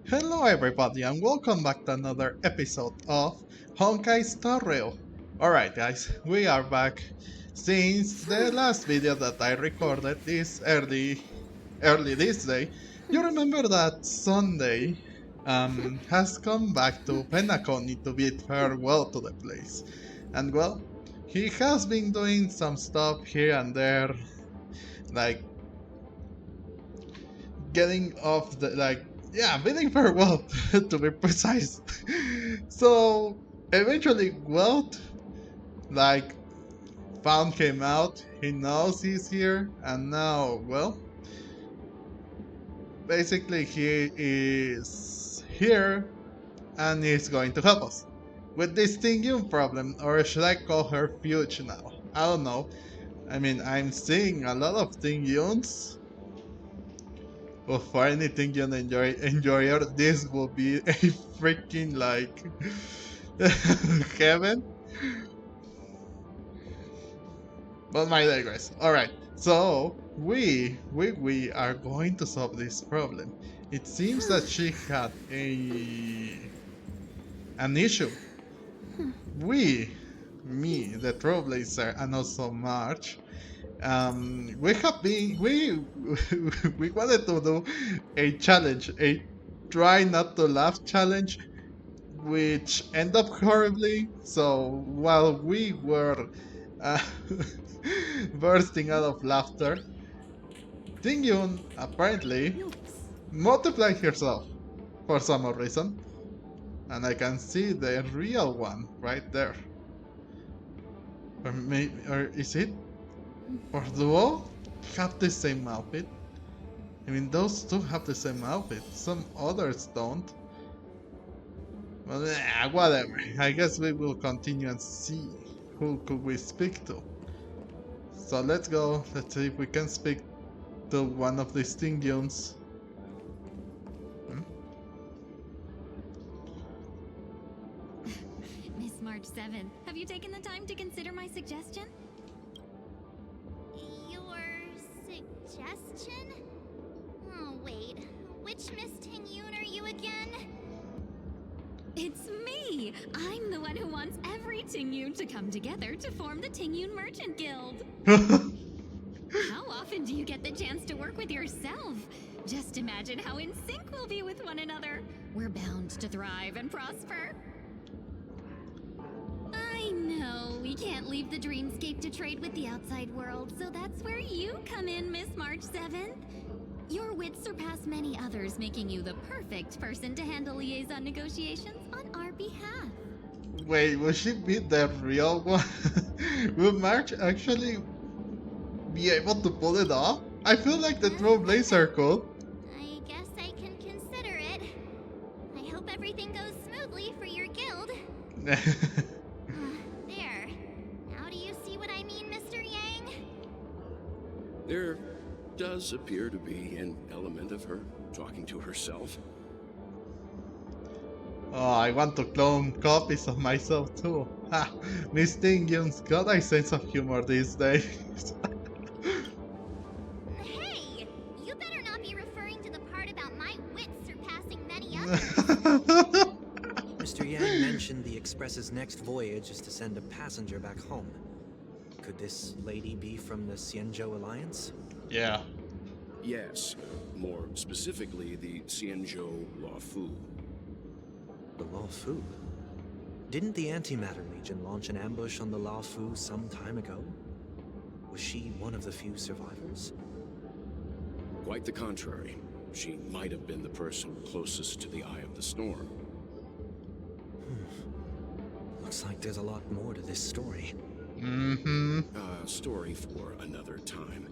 Hello everybody and welcome back to another episode of Honkai Star Rail. Alright guys, we are back. Since the last video that I recorded this early this day, you remember that Sunday has come back to Penacony to bid farewell to the place. And well, he has been doing some stuff here and there, like getting off the bidding farewell to be precise. So eventually Welt like found him out, he knows he's here, and now well basically he is here and he's going to help us with this Tingyun problem, or should I call her Fugue now? I don't know. I mean, I'm seeing a lot of Tingyuns. Well, for anything you enjoyer, this will be a freaking like heaven. But my digress. Alright, so we are going to solve this problem. It seems that she had an issue. Me, the Trailblazer, and also March, we have been we wanted to do a challenge, a try not to laugh challenge, which ended up horribly. So while we were bursting out of laughter, Tingyun apparently multiplied herself for some reason, and I can see the real one right there. Or is it? Or duo have the same outfit? I mean, those two have the same outfit. Some others don't. Well, whatever. I guess we will continue and see who could we speak to. So let's go. Let's see if we can speak to one of these Tingyuns. Miss March 7th, have you taken the time to consider my suggestion? Your suggestion? Oh, wait. Which Miss Tingyun are you again? It's me! I'm the one who wants every Tingyun to come together to form the Tingyun Merchant Guild. How often do you get the chance to work with yourself? Just imagine how in sync we'll be with one another. We're bound to thrive and prosper. I know we can't leave the dreamscape to trade with the outside world, so that's where you come in, Miss March 7th. Your wits surpass many others, making you the perfect person to handle liaison negotiations on our behalf. Wait, will she be the real one? Will March actually be able to pull it off? I feel like the Trailblazer could. I guess I can consider it. I hope everything goes smoothly for your guild. There. Now do you see what I mean, Mr. Yang? There does appear to be an element of her talking to herself. Oh, I want to clone copies of myself too. Ha! Miss Tingyun's got a sense of humor these days. Hey! You better not be referring to the part about my wits surpassing many others. Mr. Yang mentioned the Express's next voyage is to send a passenger back home. Could this lady be from the Xianzhou Alliance? Yeah. Yes, more specifically the Xianzhou Fu. The Fu? Didn't the Antimatter Legion launch an ambush on the Fu some time ago? Was she one of the few survivors? Quite the contrary. She might have been the person closest to the Eye of the Storm. Looks like there's a lot more to this story. Story for another time.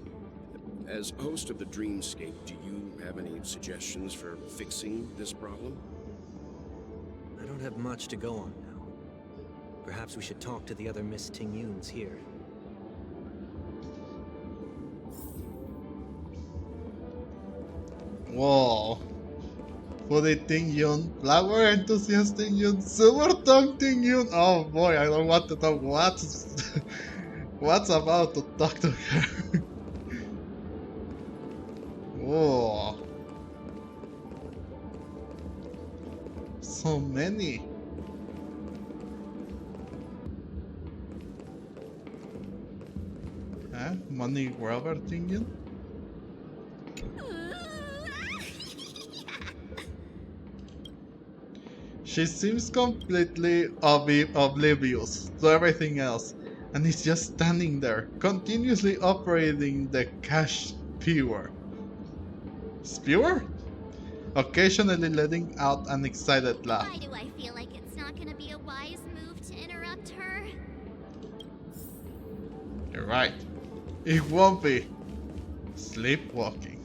As host of the Dreamscape, do you have any suggestions for fixing this problem? I don't have much to go on now. Perhaps we should talk to the other Miss Tingyuns here. Whoa. Fully Tingyun, Flower Enthusiast Tingyun, Super Tongue Tingyun. Oh boy, I don't want to talk. What's about to talk to her? Whoa. So many. Huh? Money grabber Tingyun? She seems completely oblivious to everything else, and is just standing there, continuously operating the cash spewer. Spewer? Occasionally letting out an excited laugh. Why do I feel like it's not gonna be a wise move to interrupt her? You're right. It won't be. Sleepwalking.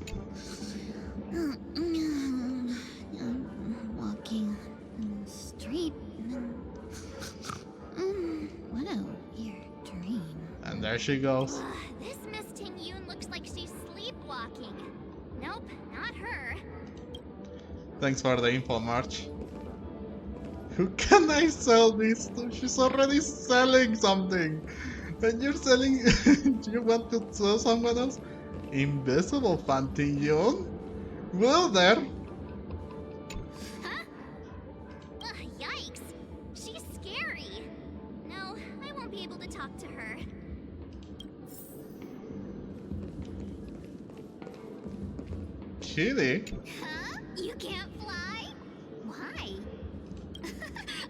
Walking straight. What a weird dream. And there she goes. This Miss Tingyun looks like she's sleepwalking. Nope, not her. Thanks for the info, March. Who can I sell this to? She's already selling something. And you're selling... you want to sell someone else? Invisible fan Tingyun? Well there. Huh? Yikes. She's scary. No, I won't be able to talk to her. Kitty? Huh? You can't fly? Why?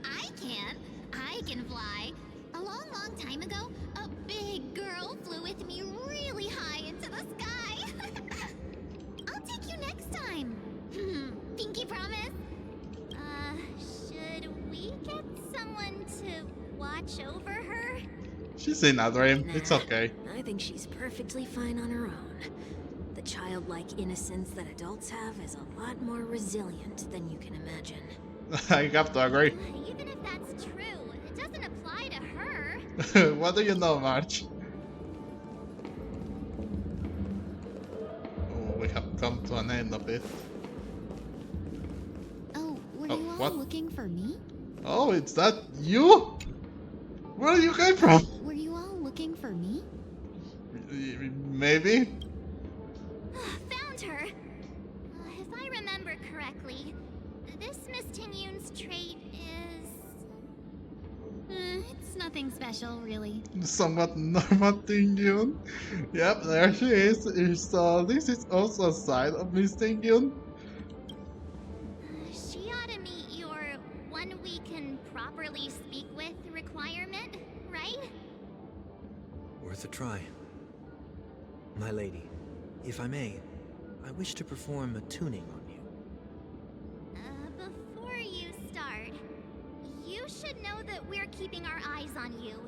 I can. I can fly. A long, long time ago, a big girl flew with me really high into the sky. I'll take you next time. Pinky promise? Should we get someone to watch over her? She's in a dream. It's Nah, okay. I think she's perfectly fine on her own. The childlike innocence that adults have is a lot more resilient than you can imagine. I have to agree. Even if that's true, it doesn't apply to her. What do you know, March? Oh, we have come to an end of it. Oh, were Oh, you all what? looking for me? Oh, it's that you? Where you came from? Were you all looking for me? Maybe? Found her. If I remember correctly, this Miss Tingyun's trait is... It's nothing special, really. Somewhat normal Tingyun. Yep, there she is. So this is also a side of Miss Tingyun. She ought to meet your one we can properly speak with requirement, right? Worth a try. My lady, if I may, I wish to perform a tuning on you. Before you start, you should know that we're keeping our eyes on you.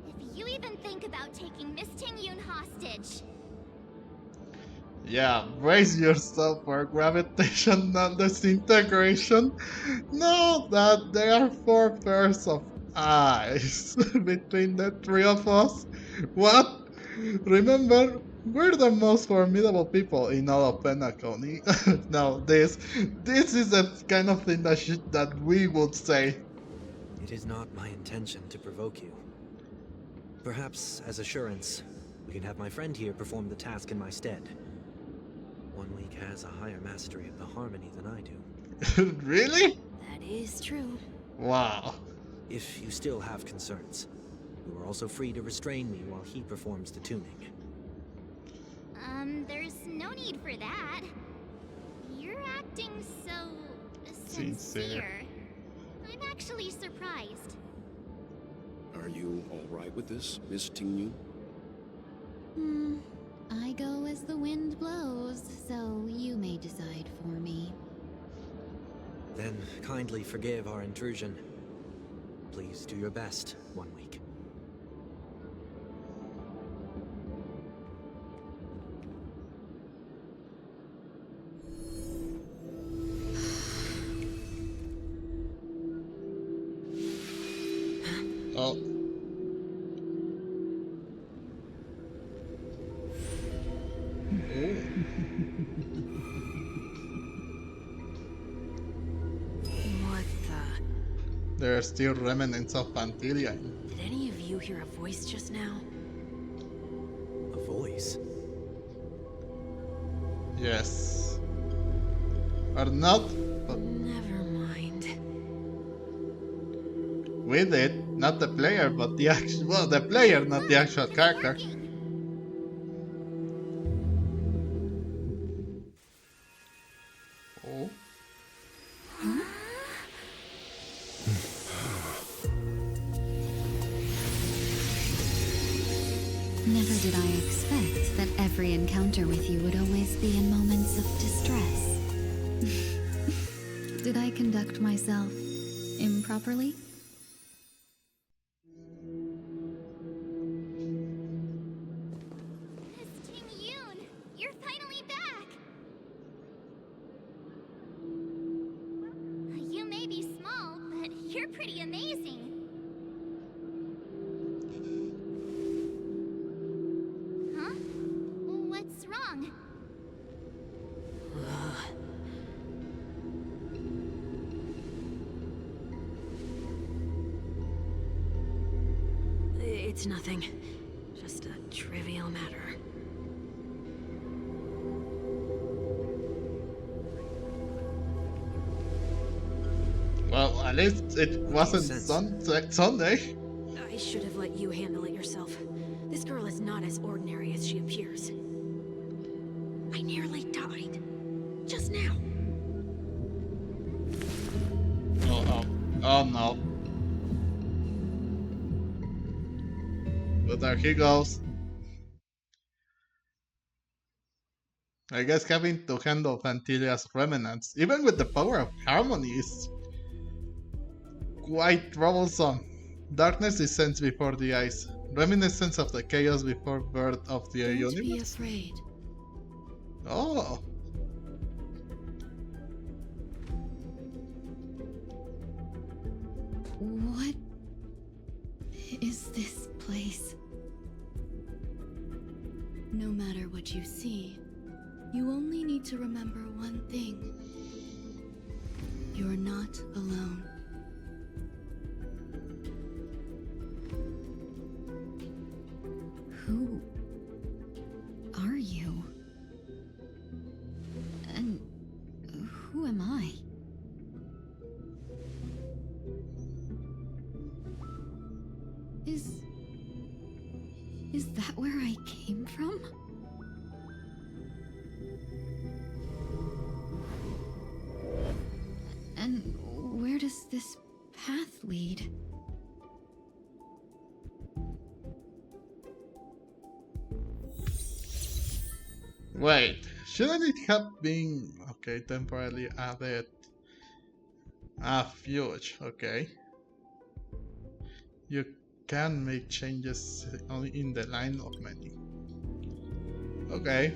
If you even think about taking Miss Tingyun hostage. Yeah, brace yourself for gravitational disintegration. Know that there are 4 pairs of eyes between the 3 of us. What? Remember, we're the most formidable people in all of Penacony. No, this is the kind of thing that we would say. It is not my intention to provoke you. Perhaps, as assurance, we can have my friend here perform the task in my stead. 1 week has a higher mastery of the harmony than I do. Really? That is true. Wow. If you still have concerns, you are also free to restrain me while he performs the tuning. There's no need for that. You're acting so... Sincere. I'm actually surprised. Are you all right with this, Miss Tingyun? I go as the wind blows, so you may decide for me. Then kindly forgive our intrusion. Please do your best, 1 week. Oh. What the? There are still remnants of Pantilia. Did any of you hear a voice just now? A voice? Yes. Or not, but Never mind. We did, not the player, but the actual, well, the player, not the actual character. Oh. Never did I expect that every encounter with you would always be in moments of distress. Did I conduct myself improperly? Miss Tingyun, you're finally back! You may be small, but you're pretty amazing. Huh? What's wrong? It's nothing. Just a trivial matter. Well, at least it wasn't Sunday. I should have let you handle it yourself. This girl is not as ordinary as she appears. I nearly died. Just now. Oh no. But there he goes. I guess having to handle Vantilia's remnants, even with the power of harmony, is quite troublesome. Darkness descends before the eyes, reminiscence of the chaos before birth of the Don't be universe. afraid. Oh. What is this place? No matter what you see, you only need to remember one thing. You're not alone. Who are you? And who am I? Is that where I came from? And where does this path lead? Wait, shouldn't it have been okay temporarily added? Fugue, okay. You can make changes only in the line of menu. Okay,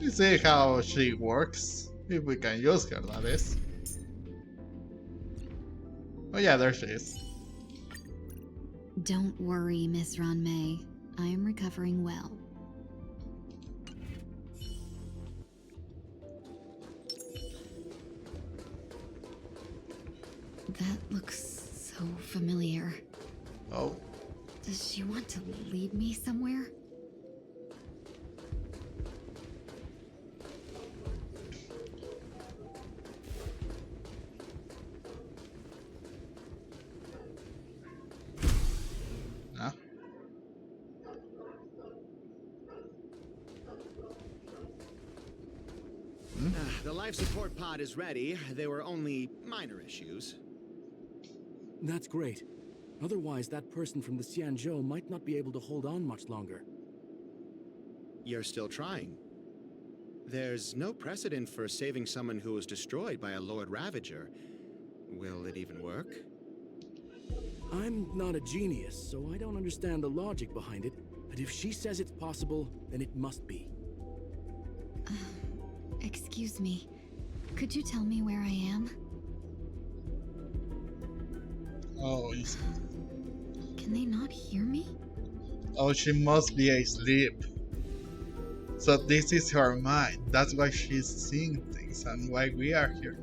let's see how she works. If we can use her, that is. Oh yeah, there she is. Don't worry, Miss Ranmei. I am recovering well. That looks so familiar. Oh, Does she want to lead me somewhere? huh? The life support pod is ready. There were only minor issues. That's great. Otherwise, that person from the Xianzhou might not be able to hold on much longer. You're still trying. There's no precedent for saving someone who was destroyed by a Lord Ravager. Will it even work? I'm not a genius, so I don't understand the logic behind it, but if she says it's possible, then it must be. Excuse me. Could you tell me where I am? Oh, Can they not hear me? oh, she must be asleep. So this is her mind. That's why she's seeing things and why we are here.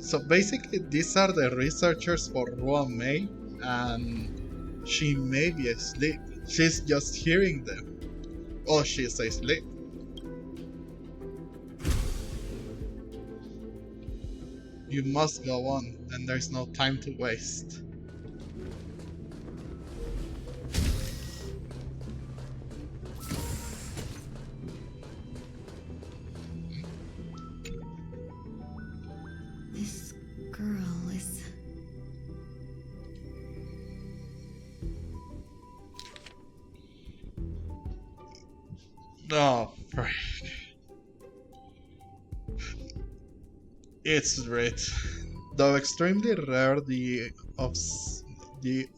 So basically, these are the researchers for Ruan Mei, and she may be asleep. She's just hearing them. Oh, she's asleep. You must go on, and there's no time to waste. girl is... Oh, frick. It's great. Though extremely rare, the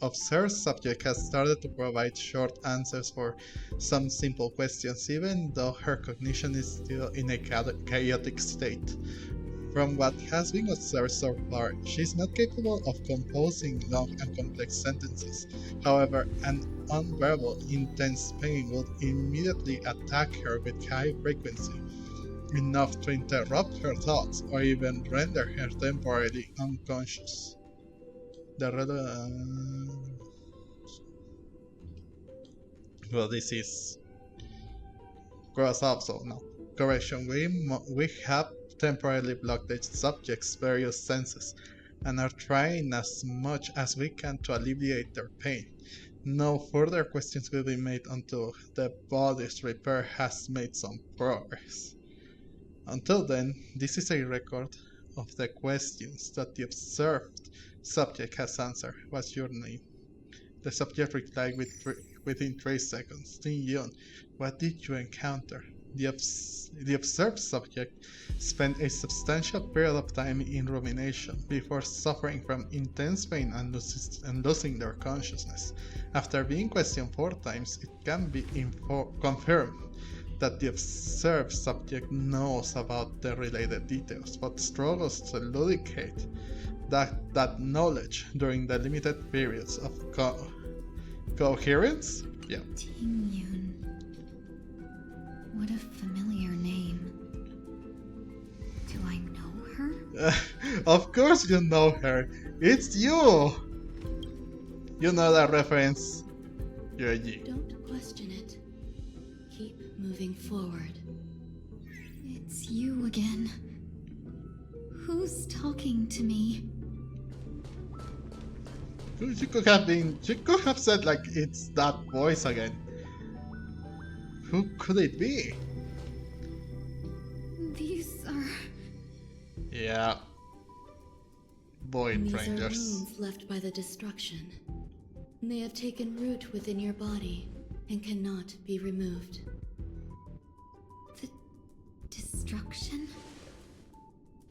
observed subject has started to provide short answers for some simple questions, even though her cognition is still in a chaotic state. From what has been observed so far, she is not capable of composing long and complex sentences. However, an unbearable, intense pain would immediately attack her with high frequency, enough to interrupt her thoughts or even render her temporarily unconscious. Well, this is cross up, so no. Correction, we have temporarily blocked the subject's various senses and are trying as much as we can to alleviate their pain. No further questions will be made until the body's repair has made some progress. Until then, this is a record of the questions that the observed subject has answered. What's your name? The subject replied within 3 seconds. Tingyun, what did you encounter? The observed subject spent a substantial period of time in rumination before suffering from intense pain and losing their consciousness. After being questioned 4 times, it can be confirmed that the observed subject knows about the related details, but struggles to elucidate that knowledge during the limited periods of coherence? Yeah. Tingyun. What a familiar name. Do I know her? Of course you know her. It's you! You know that reference. You're a G. Don't question it. Keep moving forward. It's you again. Who's talking to me? She could have said like it's that voice again. Who could it be? These are... Yeah. Void These Rangers. are wounds left by the destruction. They have taken root within your body and cannot be removed. The destruction?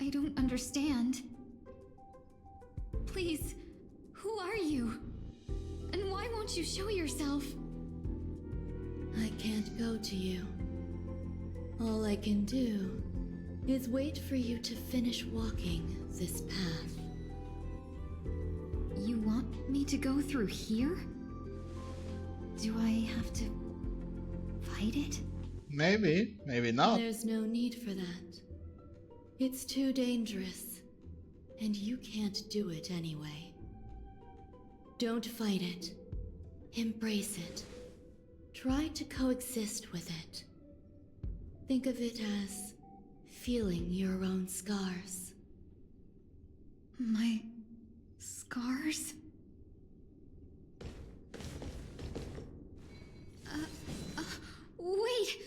I don't understand. Please, who are you? And why won't you show yourself? I can't go to you. All I can do is wait for you to finish walking this path. You want me to go through here? Do I have to fight it? Maybe, maybe not. There's no need for that. It's too dangerous, and you can't do it anyway. Don't fight it. Embrace it. Try to coexist with it. Think of it as feeling your own scars. My scars? Wait!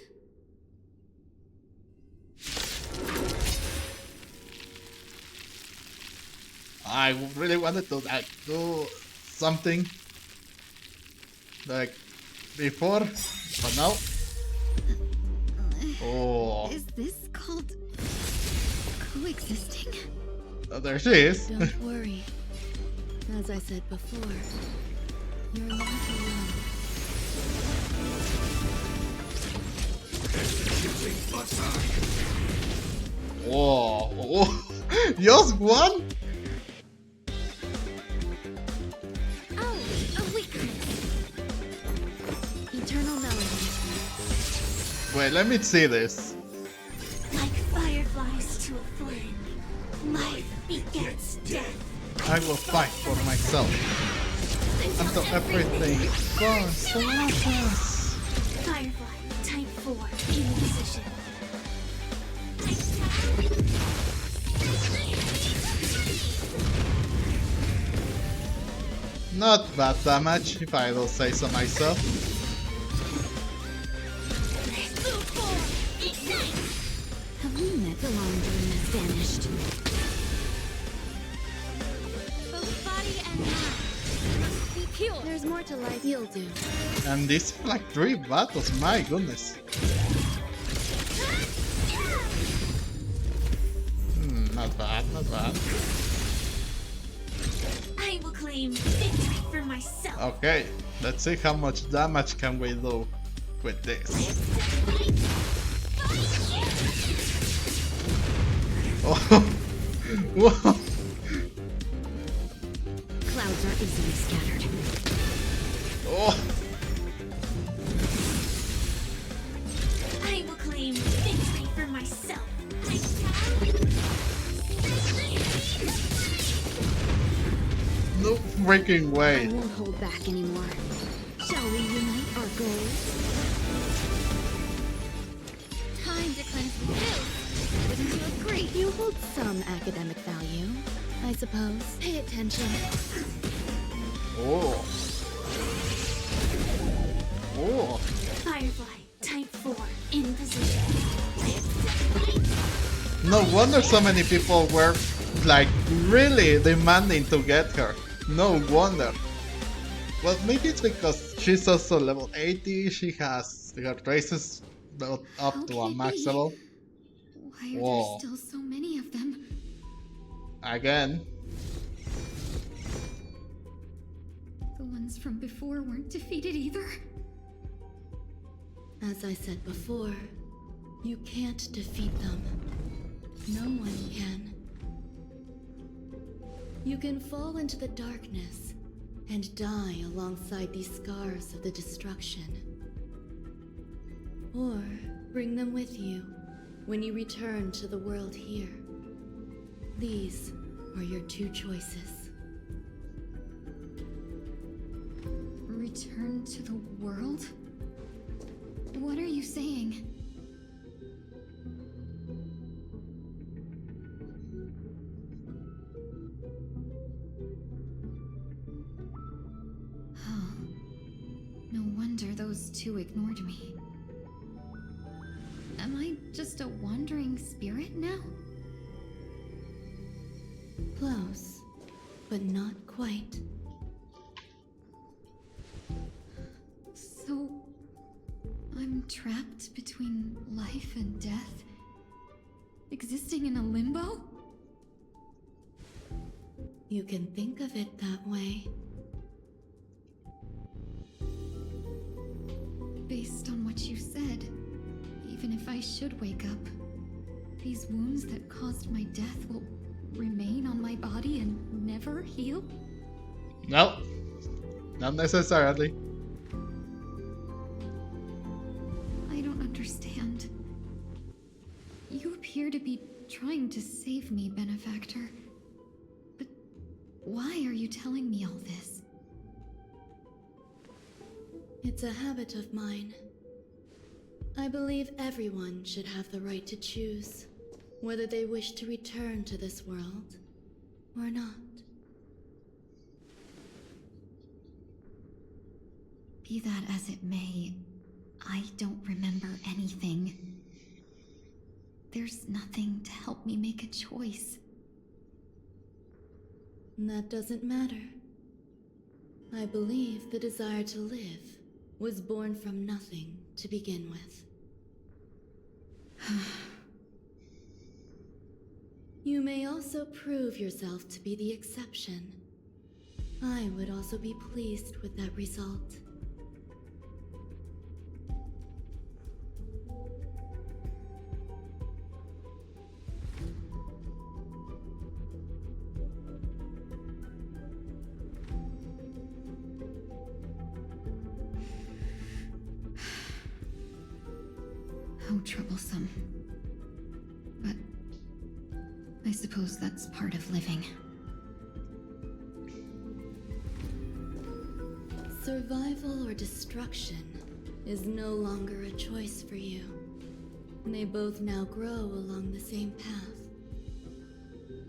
I really wanted to like do something like before, but now. Oh, Is this called coexisting? there she is. Don't worry. As I said before, you're not alone. Whoa, oh, just one? Oh, a weakness. Eternal melody. Wait, let me see this. Like fireflies to a flame, life begets death. I will fight for myself until everything burns to ashes. Firefly, type 4, in position. Not bad damage, if I will say so myself. Have we met the long dream has vanished? Be pure. There's more to life. You'll do. And these are like 3 battles, my goodness. Not bad, not bad. I will claim victory for myself. Okay, let's see how much damage can we do with this. Oh, whoa. Clouds are easily scattered. Oh. I will claim victory for myself. No freaking I way. won't hold back anymore. Shall we unite our goals? Time to cleanse the filth. Wouldn't you agree? You hold some academic value, I suppose. Pay attention. Oh. Oh. Firefly, type 4, in position. No wonder so many people were like really demanding to get her. No wonder. Well, maybe it's because she's also level 80, she has her traces built up How to can a it max be? level. Why are Whoa. there still so many of them? Again. The ones from before weren't defeated either. As I said before, you can't defeat them. No one can. You can fall into the darkness and die alongside these scars of the destruction. Or bring them with you when you return to the world here. These are your 2 choices. Return to the world? What are you saying? Oh, no wonder those 2 ignored me. Am I just a wandering spirit now? Close, but not quite. So, I'm trapped between life and death? Existing in a limbo? You can think of it that way. Based on what you said, even if I should wake up, these wounds that caused my death will remain on my body and never heal? No. Not necessarily. I don't understand. You appear to be trying to save me, Benefactor. But why are you telling me all this? It's a habit of mine. I believe everyone should have the right to choose whether they wish to return to this world or not. Be that as it may, I don't remember anything. There's nothing to help me make a choice. That doesn't matter. I believe the desire to live was born from nothing to begin with. You may also prove yourself to be the exception. I would also be pleased with that result. How troublesome. But I suppose that's part of living. Survival or destruction is no longer a choice for you. They both now grow along the same path.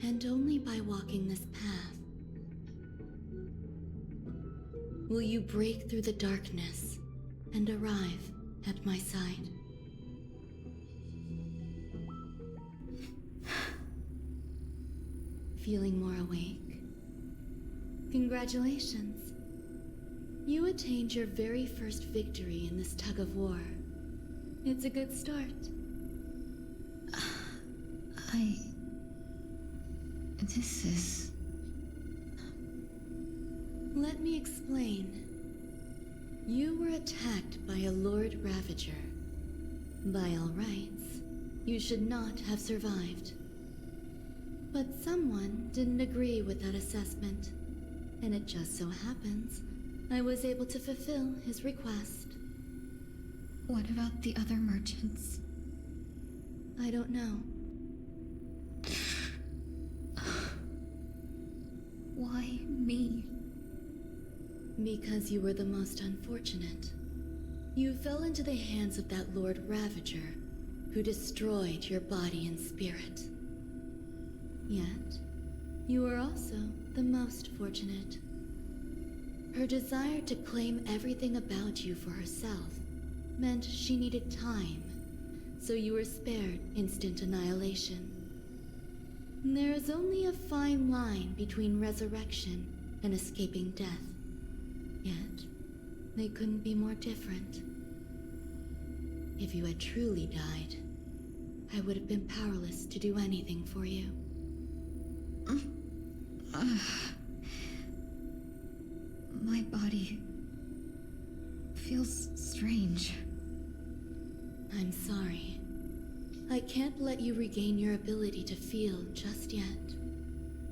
And only by walking this path will you break through the darkness and arrive at my side. Feeling more awake? Congratulations. You attained your very first victory in this tug of war. It's a good start. This is... Let me explain. You were attacked by a Lord Ravager. By all rights, you should not have survived. But someone didn't agree with that assessment, and it just so happens I was able to fulfill his request. What about the other merchants? I don't know. Why me? Because you were the most unfortunate. You fell into the hands of that Lord Ravager, who destroyed your body and spirit. Yet, you were also the most fortunate. Her desire to claim everything about you for herself meant she needed time, so you were spared instant annihilation. There is only a fine line between resurrection and escaping death. Yet, they couldn't be more different. If you had truly died, I would have been powerless to do anything for you. My body feels strange. I'm sorry. I can't let you regain your ability to feel just yet.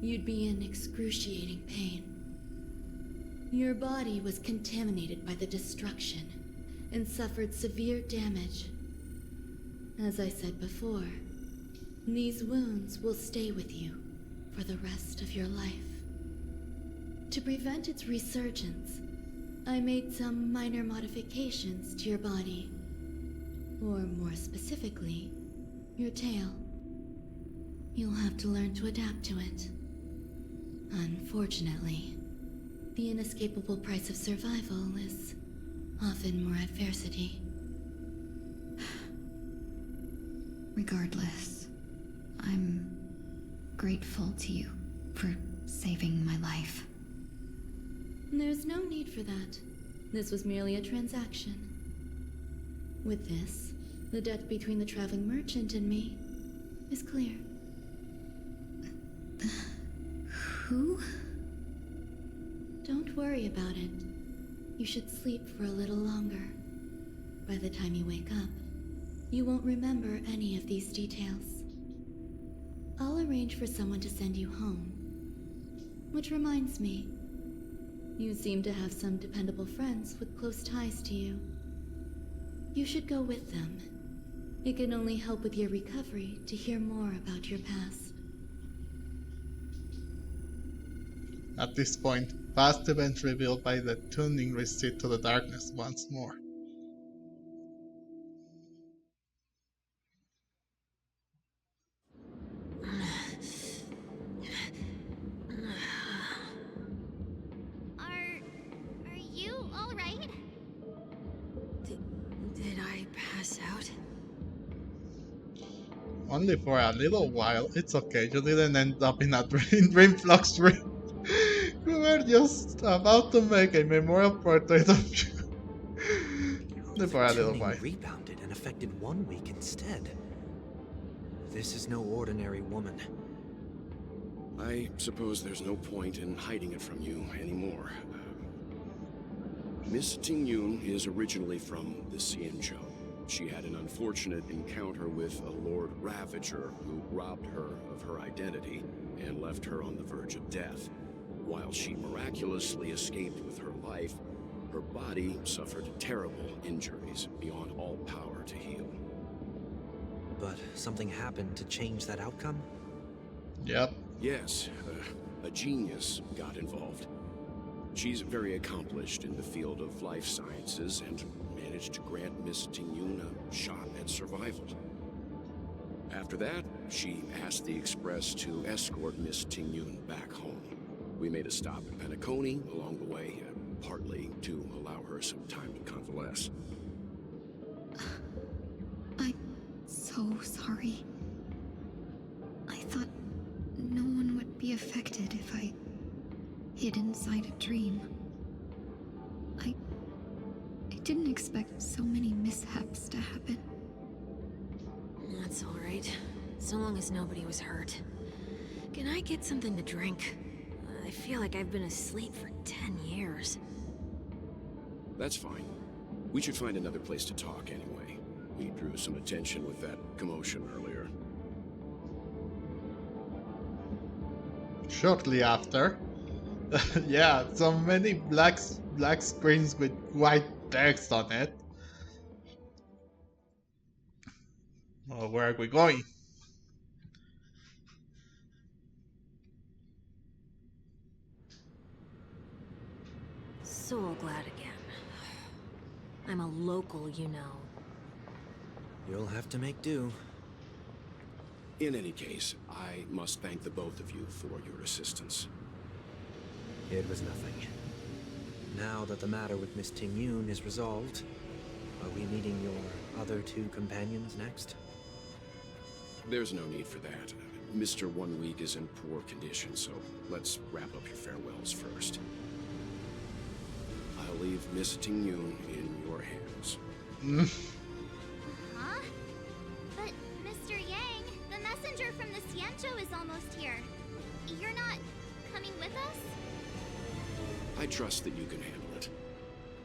You'd be in excruciating pain. Your body was contaminated by the destruction and suffered severe damage. As I said before, these wounds will stay with you for the rest of your life. To prevent its resurgence, I made some minor modifications to your body. Or more specifically, your tail. You'll have to learn to adapt to it. Unfortunately, the inescapable price of survival is often more adversity. Regardless, I'm grateful to you for saving my life. There's no need for that. This was merely a transaction. With this, the debt between the traveling merchant and me is clear. Who? Don't worry about it. You should sleep for a little longer. By the time you wake up, you won't remember any of these details. I'll arrange for someone to send you home. Which reminds me, you seem to have some dependable friends with close ties to you. You should go with them. It can only help with your recovery to hear more about your past. At this point, past events revealed by the tuning recede to the darkness once more. Are you all right? Did I pass out? Only for a little while. It's okay, you didn't end up in a dream flux dream. We were just about to make a memorial portrait of you. Only for a little Tuning while. rebounded and affected 1 week instead. This is no ordinary woman. I suppose there's no point in hiding it from you anymore. Miss Tingyun is originally from the Xianzhou. She had an unfortunate encounter with a Lord Ravager who robbed her of her identity and left her on the verge of death. While she miraculously escaped with her life, her body suffered terrible injuries beyond all power to heal. But something happened to change that outcome? Yep. Yes, a genius got involved. She's very accomplished in the field of life sciences and managed to grant Miss Tingyun a shot at survival. After that, she asked the Express to escort Miss Tingyun back home. We made a stop at Penacony along the way, partly to allow her some time to convalesce. I'm so sorry. I thought no one would be affected hid inside a dream. I didn't expect so many mishaps to happen. That's alright. So long as nobody was hurt. Can I get something to drink? I feel like I've been asleep for 10 years. That's fine. We should find another place to talk anyway. We drew some attention with that commotion earlier. Shortly after. Yeah, so many black screens with white text on it. Well, where are we going? So glad again. I'm a local, you know. You'll have to make do. In any case, I must thank the both of you for your assistance. It was nothing. Now that the matter with Miss Tingyun is resolved, are we meeting your other two companions next? There's no need for that. Mr. 1 Week is in poor condition, so let's wrap up your farewells first. I'll leave Miss Tingyun in your hands. Huh? But, Mr. Yang, the messenger from the Xianzhou is almost here. You're not coming with us? I trust that you can handle it.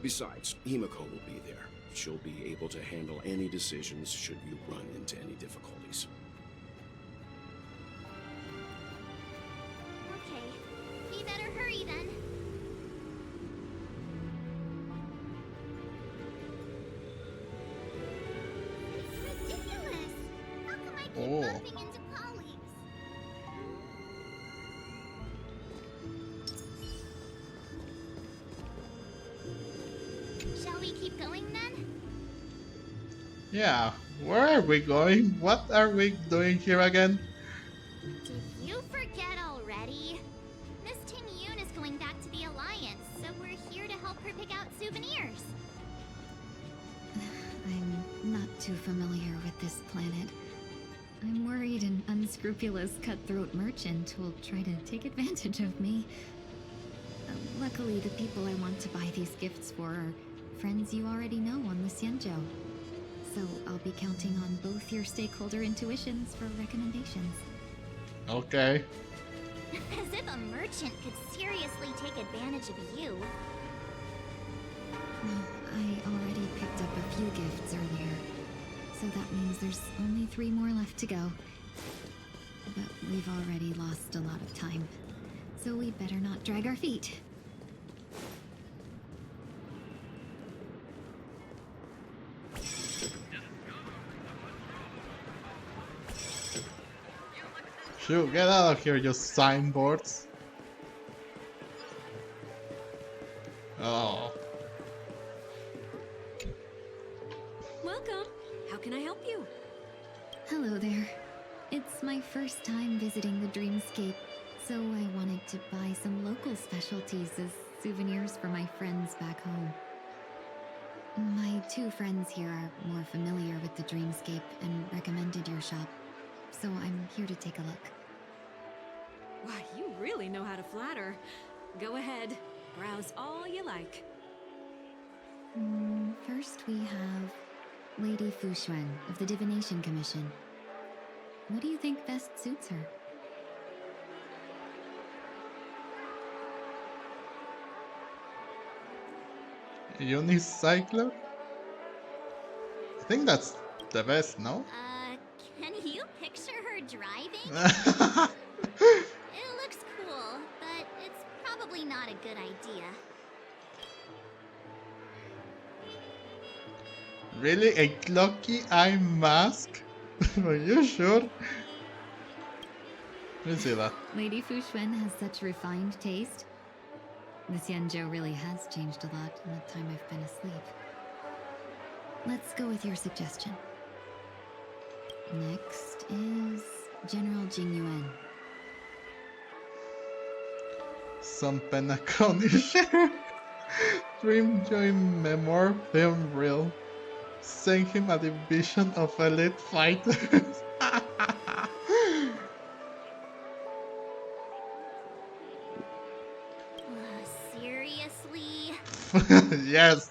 Besides, Himiko will be there. She'll be able to handle any decisions should you run into any difficulties. Okay. We better hurry then. It's ridiculous! How come I keep bumping into colleagues? Shall we keep going then? Yeah, where are we going? What are we doing here again? Did you forget already? Miss Tingyun is going back to the Alliance, so we're here to help her pick out souvenirs. I'm not too familiar with this planet. I'm worried an unscrupulous cutthroat merchant will try to take advantage of me. Luckily, the people I want to buy these gifts for are friends you already know on the Xianzhou. So I'll be counting on both your stakeholder intuitions for recommendations. Okay. As if a merchant could seriously take advantage of you. I already picked up a few gifts earlier, so that means there's only 3 more left to go. But we've already lost a lot of time, so we'd better not drag our feet. Shoot, get out of here, you signboards. Oh. Welcome. How can I help you? Hello there. It's my first time visiting the Dreamscape, so I wanted to buy some local specialties as souvenirs for my friends back home. My 2 friends here are more familiar with the Dreamscape and recommended your shop, so I'm here to take a look. Why, you really know how to flatter. Go ahead. Browse all you like. First we have Lady Fu Xuan of the Divination Commission. What do you think best suits her? Unicycler? I think that's the best, no? Can you picture her driving? It looks cool, but it's probably not a good idea. Really? A clocky eye mask? Are you sure? Let me see that. Lady Fu Xuan has such refined taste. The Xianzhou really has changed a lot in the time I've been asleep. Let's go with your suggestion. Next is General Jingyuan. Some Penaconish. Dream Joy Memoir Film Reel. Send him a division of elite fighters. Yes.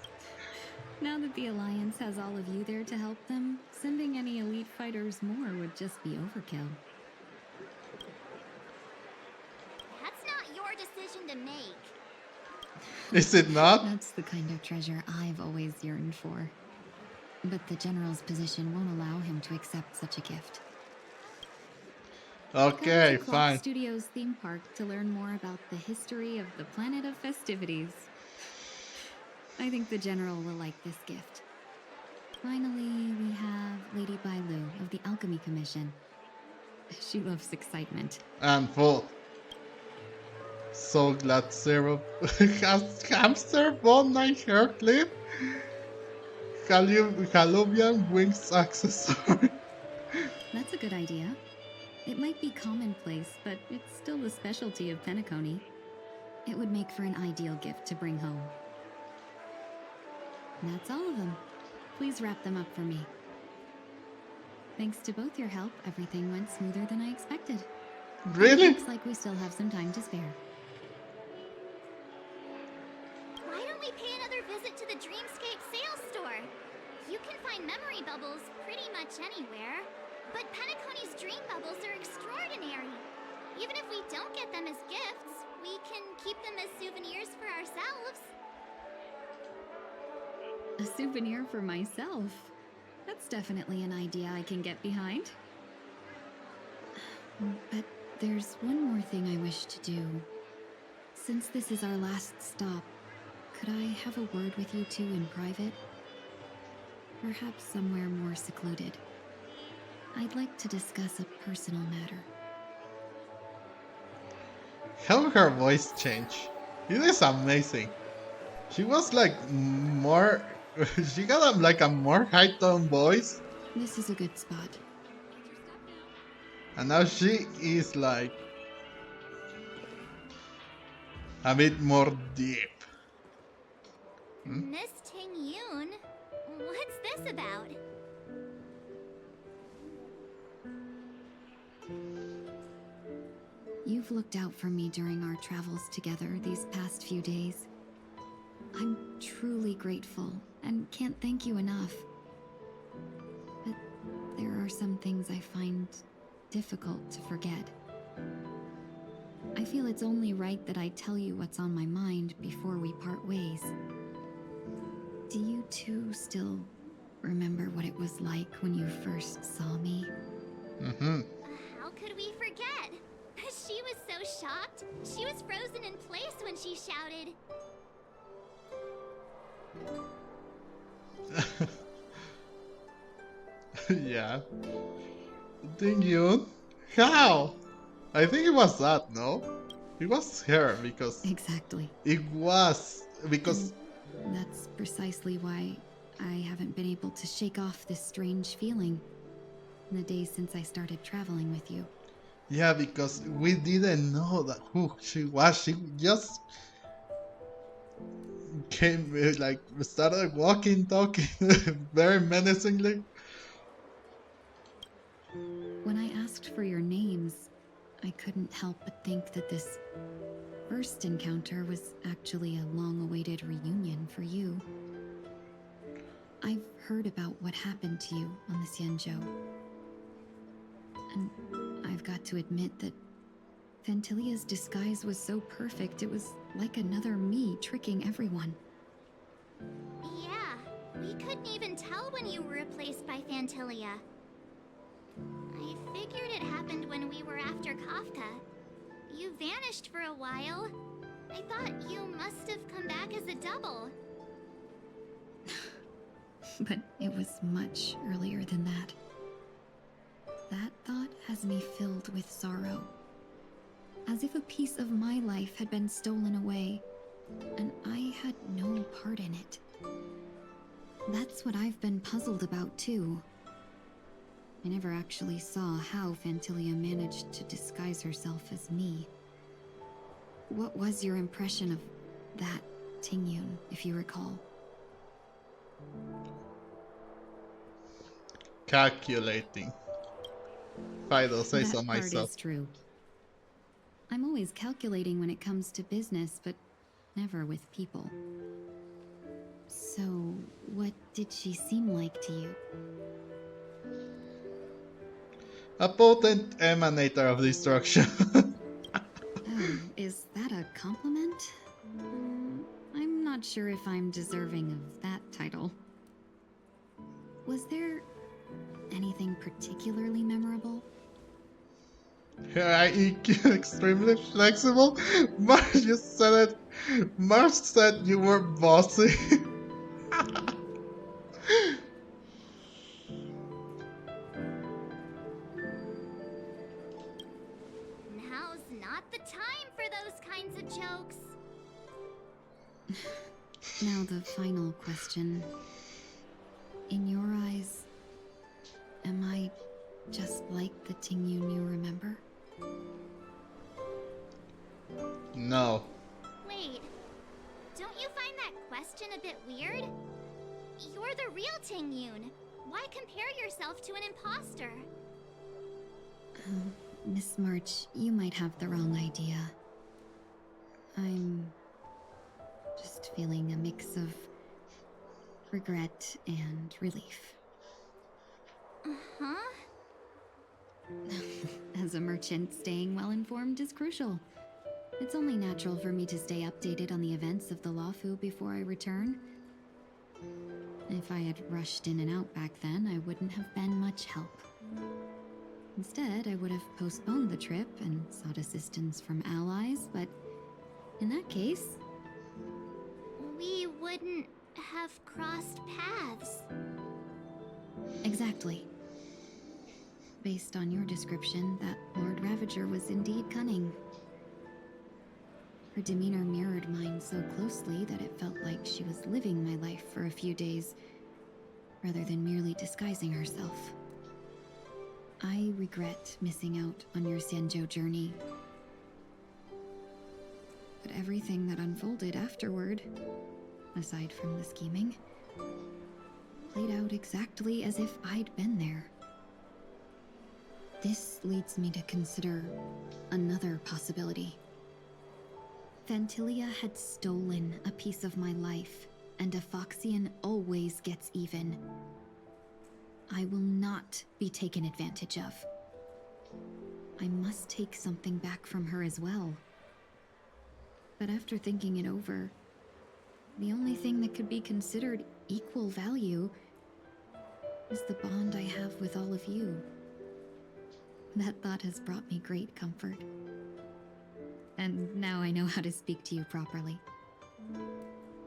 Now that the Alliance has all of you there to help them, sending any elite fighters more would just be overkill. That's not your decision to make. Is it not? That's the kind of treasure I've always yearned for. But the General's position won't allow him to accept such a gift. Okay, Come to Clock fine. Studios theme park to learn more about the history of the planet of festivities. I think the General will like this gift. Finally, we have Lady Bailu of the Alchemy Commission. She loves excitement. And full. So glad Zero has hamster bone night hair clip. Halloween wings accessory. That's a good idea. It might be commonplace, but it's still the specialty of Penacony. It would make for an ideal gift to bring home. That's all of them. Please wrap them up for me. Thanks to both your help, everything went smoother than I expected. Really? Looks like we still have some time to spare. Why don't we pay another visit to the Dreamscape sales store? You can find memory bubbles pretty much anywhere. But Penacony's dream bubbles are extraordinary. Even if we don't get them as gifts, we can keep them as souvenirs for ourselves. A souvenir for myself. That's definitely an idea I can get behind. But there's one more thing I wish to do. Since this is our last stop, could I have a word with you two in private? Perhaps somewhere more secluded. I'd like to discuss a personal matter. How her voice changed. It is amazing. She was like more. She got like a more high-tone voice, This is a good spot. and now she is like a bit more deep. Miss Tingyun, what's this about? You've looked out for me during our travels together these past few days. I'm truly grateful and can't thank you enough. But there are some things I find difficult to forget. I feel it's only right that I tell you what's on my mind before we part ways. Do you two still remember what it was like when you first saw me? Mm-hmm. How could we forget? She was so shocked. She was frozen in place when she shouted. Yeah. Tingyun? How? I think it was that, no? It was her because Exactly. it was because That's precisely why I haven't been able to shake off this strange feeling in the days since I started traveling with you. yeah, because we didn't know that who she was. She just came like started walking, talking very menacingly. When I asked for your names, I couldn't help but think that this first encounter was actually a long-awaited reunion for you. I've heard about what happened to you on the Xianzhou. And I've got to admit that Fantilia's disguise was so perfect, it was like another me tricking everyone. Yeah, we couldn't even tell when you were replaced by Fantilia. I figured it happened when we were after Kafka. You vanished for a while. I thought you must have come back as a double. But it was much earlier than that. That thought has me filled with sorrow. As if a piece of my life had been stolen away, and I had no part in it. That's what I've been puzzled about, too. I never actually saw how Fantilia managed to disguise herself as me. What was your impression of that Tingyun, if you recall? Calculating. If I don't say so That part myself. is true. I'm always calculating when it comes to business, but never with people. So, what did she seem like to you? A potent emanator of destruction. Oh, is that a compliment? I'm not sure if I'm deserving of that title. Was there anything particularly memorable? Her EQ extremely flexible. Mark just said it. Mark said you were bossy. Now's not the time for those kinds of jokes. Now the final question. In your eyes, am I just like the Tingyun you remember? No. Wait, don't you find that question a bit weird? You're the real Tingyun. Why compare yourself to an imposter? Miss March, you might have the wrong idea. I'm just feeling a mix of regret and relief. Huh? As a merchant, staying well informed is crucial. It's only natural for me to stay updated on the events of the Lawfu before I return. If I had rushed in and out back then, I wouldn't have been much help. Instead, I would have postponed the trip and sought assistance from allies, but in that case... We wouldn't have crossed paths. Exactly. Based on your description, that Lord Ravager was indeed cunning. Her demeanor mirrored mine so closely that it felt like she was living my life for a few days, rather than merely disguising herself. I regret missing out on your Senjo journey. But everything that unfolded afterward, aside from the scheming, played out exactly as if I'd been there. This leads me to consider another possibility. Phantilia had stolen a piece of my life, and a Foxian always gets even. I will not be taken advantage of. I must take something back from her as well. But after thinking it over, the only thing that could be considered equal value is the bond I have with all of you. That thought has brought me great comfort. And now I know how to speak to you properly.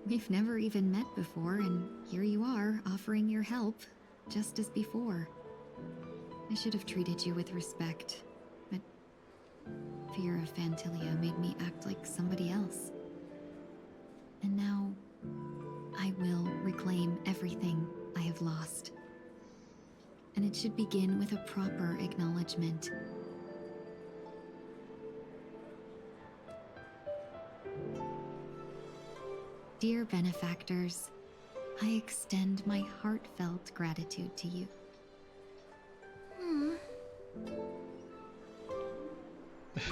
We've never even met before, and here you are, offering your help, just as before. I should have treated you with respect, but fear of Phantilia made me act like somebody else. And now, I will reclaim everything I have lost. And it should begin with a proper acknowledgement. Dear benefactors, I extend my heartfelt gratitude to you.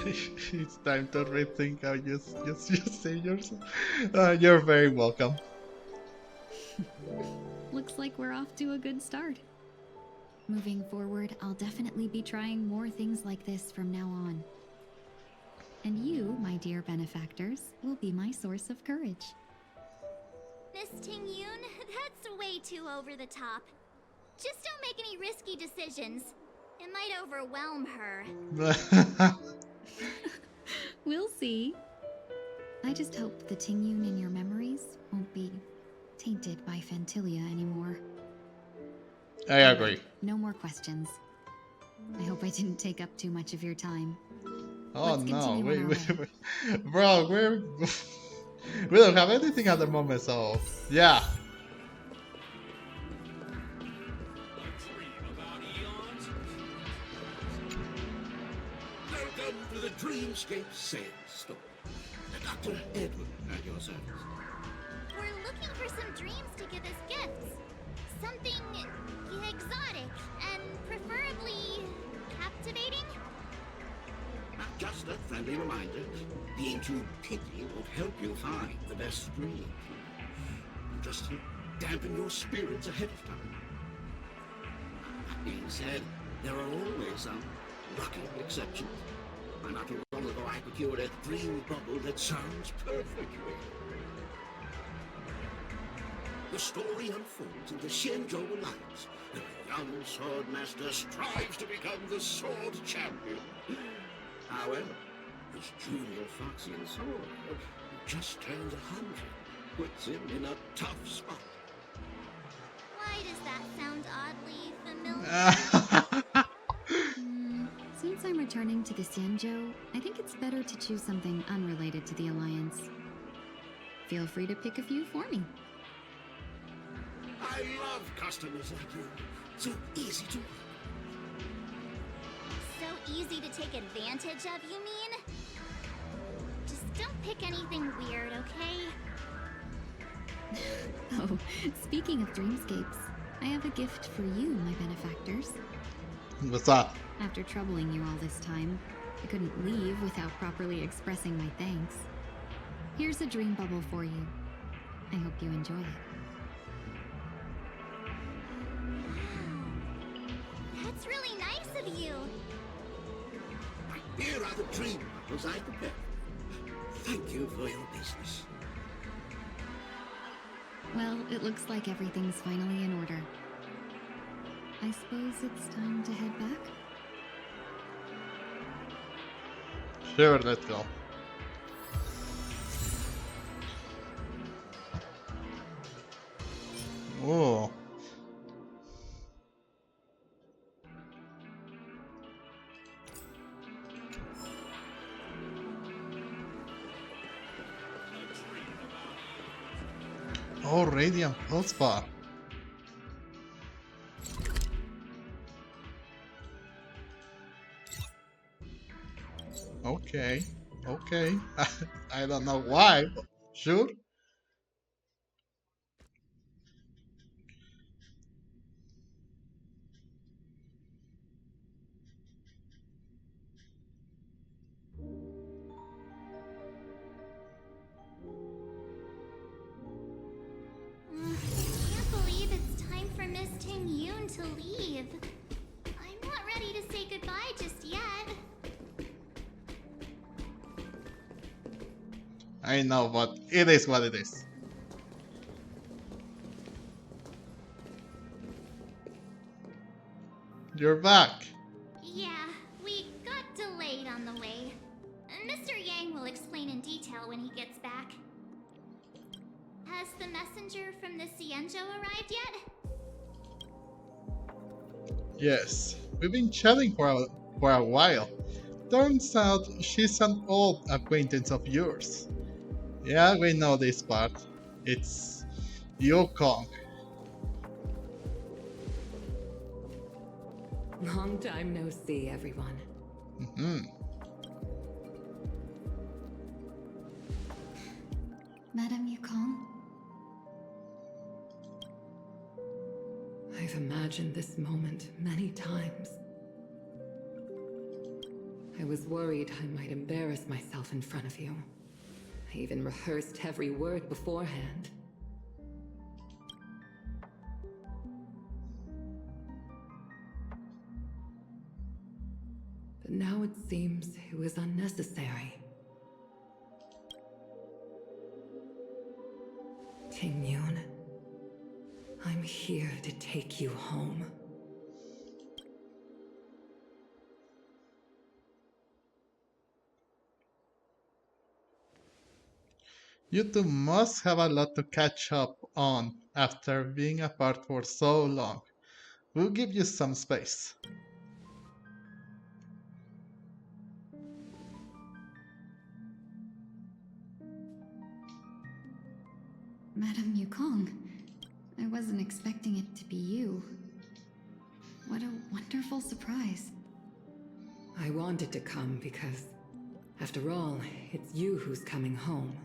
It's time to rethink how you say yourself. You're very welcome. Looks like we're off to a good start. Moving forward, I'll definitely be trying more things like this from now on. And you, my dear benefactors, will be my source of courage. Miss Tingyun, that's way too over the top. Just don't make any risky decisions. It might overwhelm her. We'll see. I just hope the Tingyun in your memories won't be tainted by Phantilia anymore. I agree. No more questions. I hope I didn't take up too much of your time. Oh Let's no, continue on our way. bro, we don't have anything at the moment, so yeah. Welcome to the Dreamscape Sandstorm. Dr. Edward at your service. We're looking for some dreams to give as gifts. Something exotic and preferably captivating. Just a friendly reminder, being too picky won't help you find the best dream. Just dampen your spirits ahead of time. That being said, there are always some lucky exceptions. Not too long ago, I procured a dream bubble that sounds perfectly. The story unfolds in the Xianzhou Alliance, and a young sword master strives to become the sword champion. However, his junior Foxian sword, who just turned 100, puts him in a tough spot. Why does that sound oddly familiar? Since I'm returning to the Xianzhou, I think it's better to choose something unrelated to the Alliance. Feel free to pick a few for me. I love customers like you. So easy to work. So easy to take advantage of, you mean? Just don't pick anything weird, okay? Oh, speaking of dreamscapes, I have a gift for you, my benefactors. What's up? After troubling you all this time, I couldn't leave without properly expressing my thanks. Here's a dream bubble for you. I hope you enjoy it. That's really nice of you. Here are the dream bubbles I prepared. Thank you for your business. Well, it looks like everything's finally in order. I suppose it's time to head back? Sure, let's go. Oh. Oh, Radiant Pulse Bar. Okay, okay. I don't know why, but sure. I can't believe it's time for Miss Tingyun to leave. I'm not ready to say goodbye just yet. I know, but it is what it is. You're back. Yeah, we got delayed on the way. Mr. Yang will explain in detail when he gets back. Has the messenger from the Xianzhou arrived yet? Yes, we've been chatting for a while. Turns out she's an old acquaintance of yours. Yeah, we know this part. It's Yukong. Long time no see, everyone. Madame Yukong? I've imagined this moment many times. I was worried I might embarrass myself in front of you. I even rehearsed every word beforehand. But now it seems it was unnecessary. Tingyun, I'm here to take you home. You two must have a lot to catch up on after being apart for so long. We'll give you some space. Madame Yukong, I wasn't expecting it to be you. What a wonderful surprise. I wanted to come because, after all, it's you who's coming home.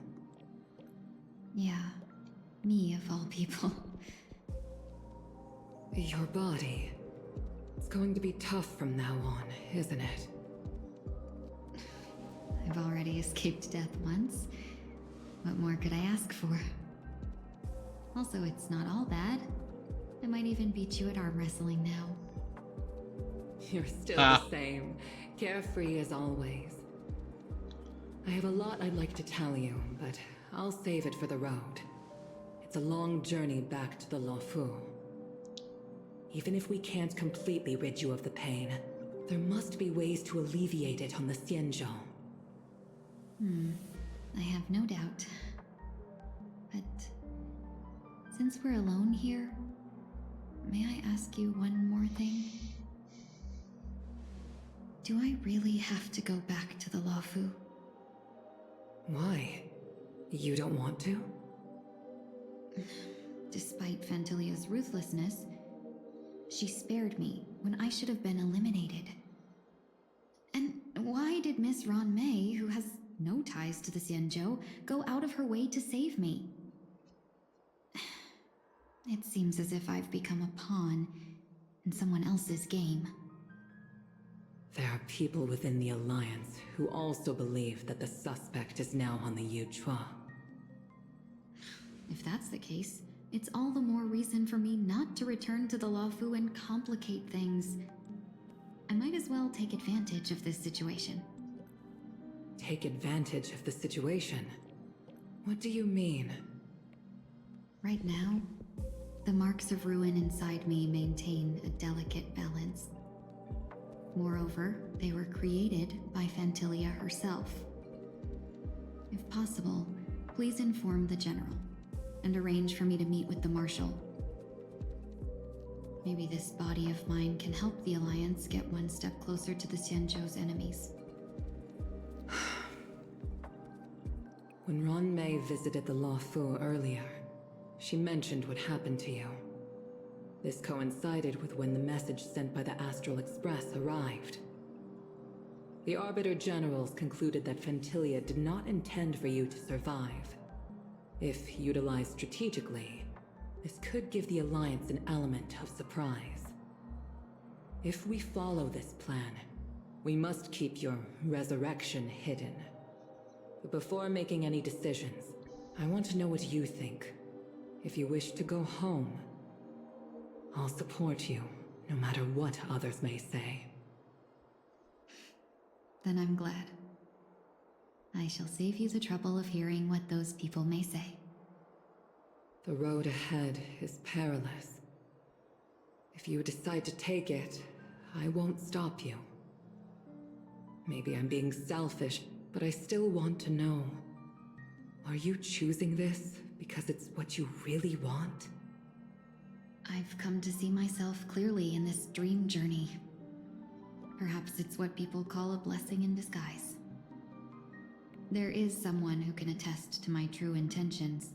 Yeah, me of all people. Your body. It's going to be tough from now on, isn't it? I've already escaped death once. What more could I ask for? Also, it's not all bad. I might even beat you at arm wrestling now. You're still the same, carefree as always. I have a lot I'd like to tell you, but I'll save it for the road. It's a long journey back to the Luofu. Even if we can't completely rid you of the pain, there must be ways to alleviate it on the Xianzhou. I have no doubt. But since we're alone here, may I ask you one more thing? Do I really have to go back to the Luofu? Why? You don't want to? Despite Fantilia's ruthlessness, she spared me when I should have been eliminated. And why did Miss Ron Mei, who has no ties to the Xianzhou, go out of her way to save me? It seems as if I've become a pawn in someone else's game. There are people within the Alliance who also believe that the suspect is now on the Yuchua. If that's the case, it's all the more reason for me not to return to the Luofu and complicate things. I might as well take advantage of this situation. Take advantage of the situation? What do you mean? Right now, the marks of ruin inside me maintain a delicate balance. Moreover, they were created by Fantilia herself. If possible, please inform the General and arrange for me to meet with the Marshal. Maybe this body of mine can help the Alliance get one step closer to the Xianzhou's enemies. When Ron Mei visited the Luofu earlier, she mentioned what happened to you. This coincided with when the message sent by the Astral Express arrived. The Arbiter Generals concluded that Fantilia did not intend for you to survive. If utilized strategically, this could give the Alliance an element of surprise. If we follow this plan, we must keep your resurrection hidden. But before making any decisions, I want to know what you think. If you wish to go home, I'll support you, no matter what others may say. Then I'm glad. I shall save you the trouble of hearing what those people may say. The road ahead is perilous. If you decide to take it, I won't stop you. Maybe I'm being selfish, but I still want to know. Are you choosing this because it's what you really want? I've come to see myself clearly in this dream journey. Perhaps it's what people call a blessing in disguise. There is someone who can attest to my true intentions.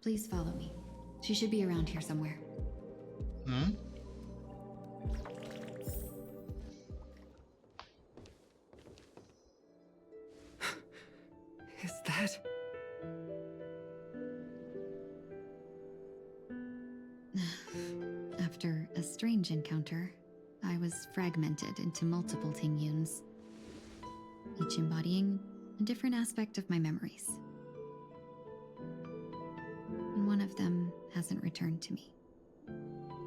Please follow me. She should be around here somewhere. Is that... After a strange encounter, I was fragmented into multiple Tingyuns, each embodying a different aspect of my memories. And one of them hasn't returned to me,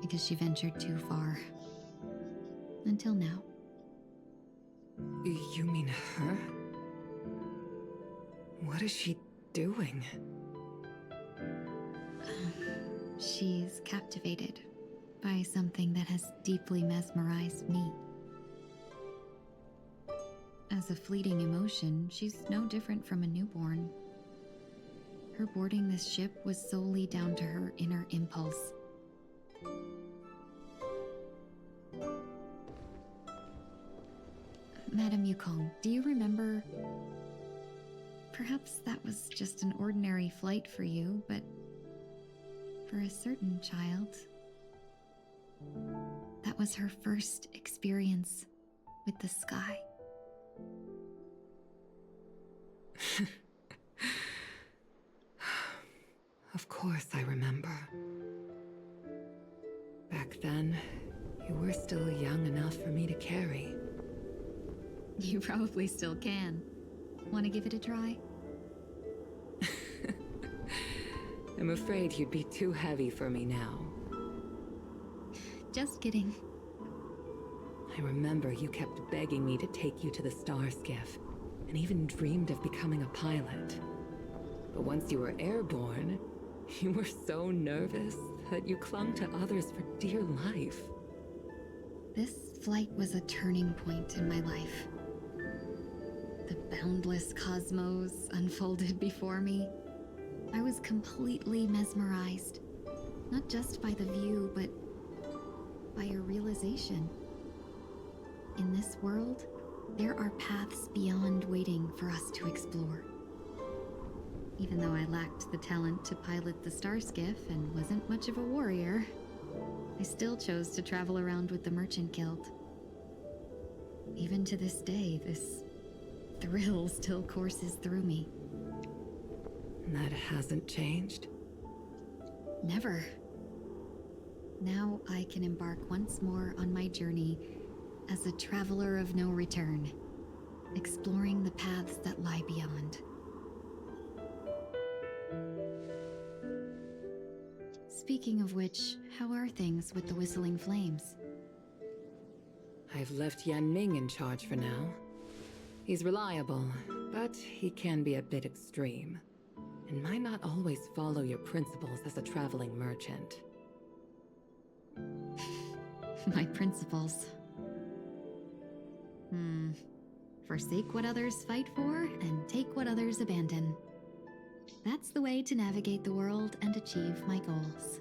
because she ventured too far. Until now. You mean her? What is she doing? She's captivated by something that has deeply mesmerized me. As a fleeting emotion, she's no different from a newborn. Her boarding this ship was solely down to her inner impulse. Madame Yukong, do you remember? Perhaps that was just an ordinary flight for you, but for a certain child, that was her first experience with the sky. Of course I remember. Back then, you were still young enough for me to carry. You probably still can. Want to give it a try? I'm afraid you'd be too heavy for me now. Just kidding. I remember you kept begging me to take you to the Star Skiff, and even dreamed of becoming a pilot. But once you were airborne, you were so nervous that you clung to others for dear life. This flight was a turning point in my life. The boundless cosmos unfolded before me. I was completely mesmerized, not just by the view, but by a realization. In this world, there are paths beyond waiting for us to explore. Even though I lacked the talent to pilot the Star Skiff and wasn't much of a warrior, I still chose to travel around with the Merchant Guild. Even to this day, this thrill still courses through me. That hasn't changed? Never. Now I can embark once more on my journey as a traveler of no return, exploring the paths that lie beyond. Speaking of which, how are things with the Whistling Flames? I've left Yan Ming in charge for now. He's reliable, but he can be a bit extreme, and might not always follow your principles as a traveling merchant. My principles. Forsake what others fight for, and take what others abandon. That's the way to navigate the world and achieve my goals.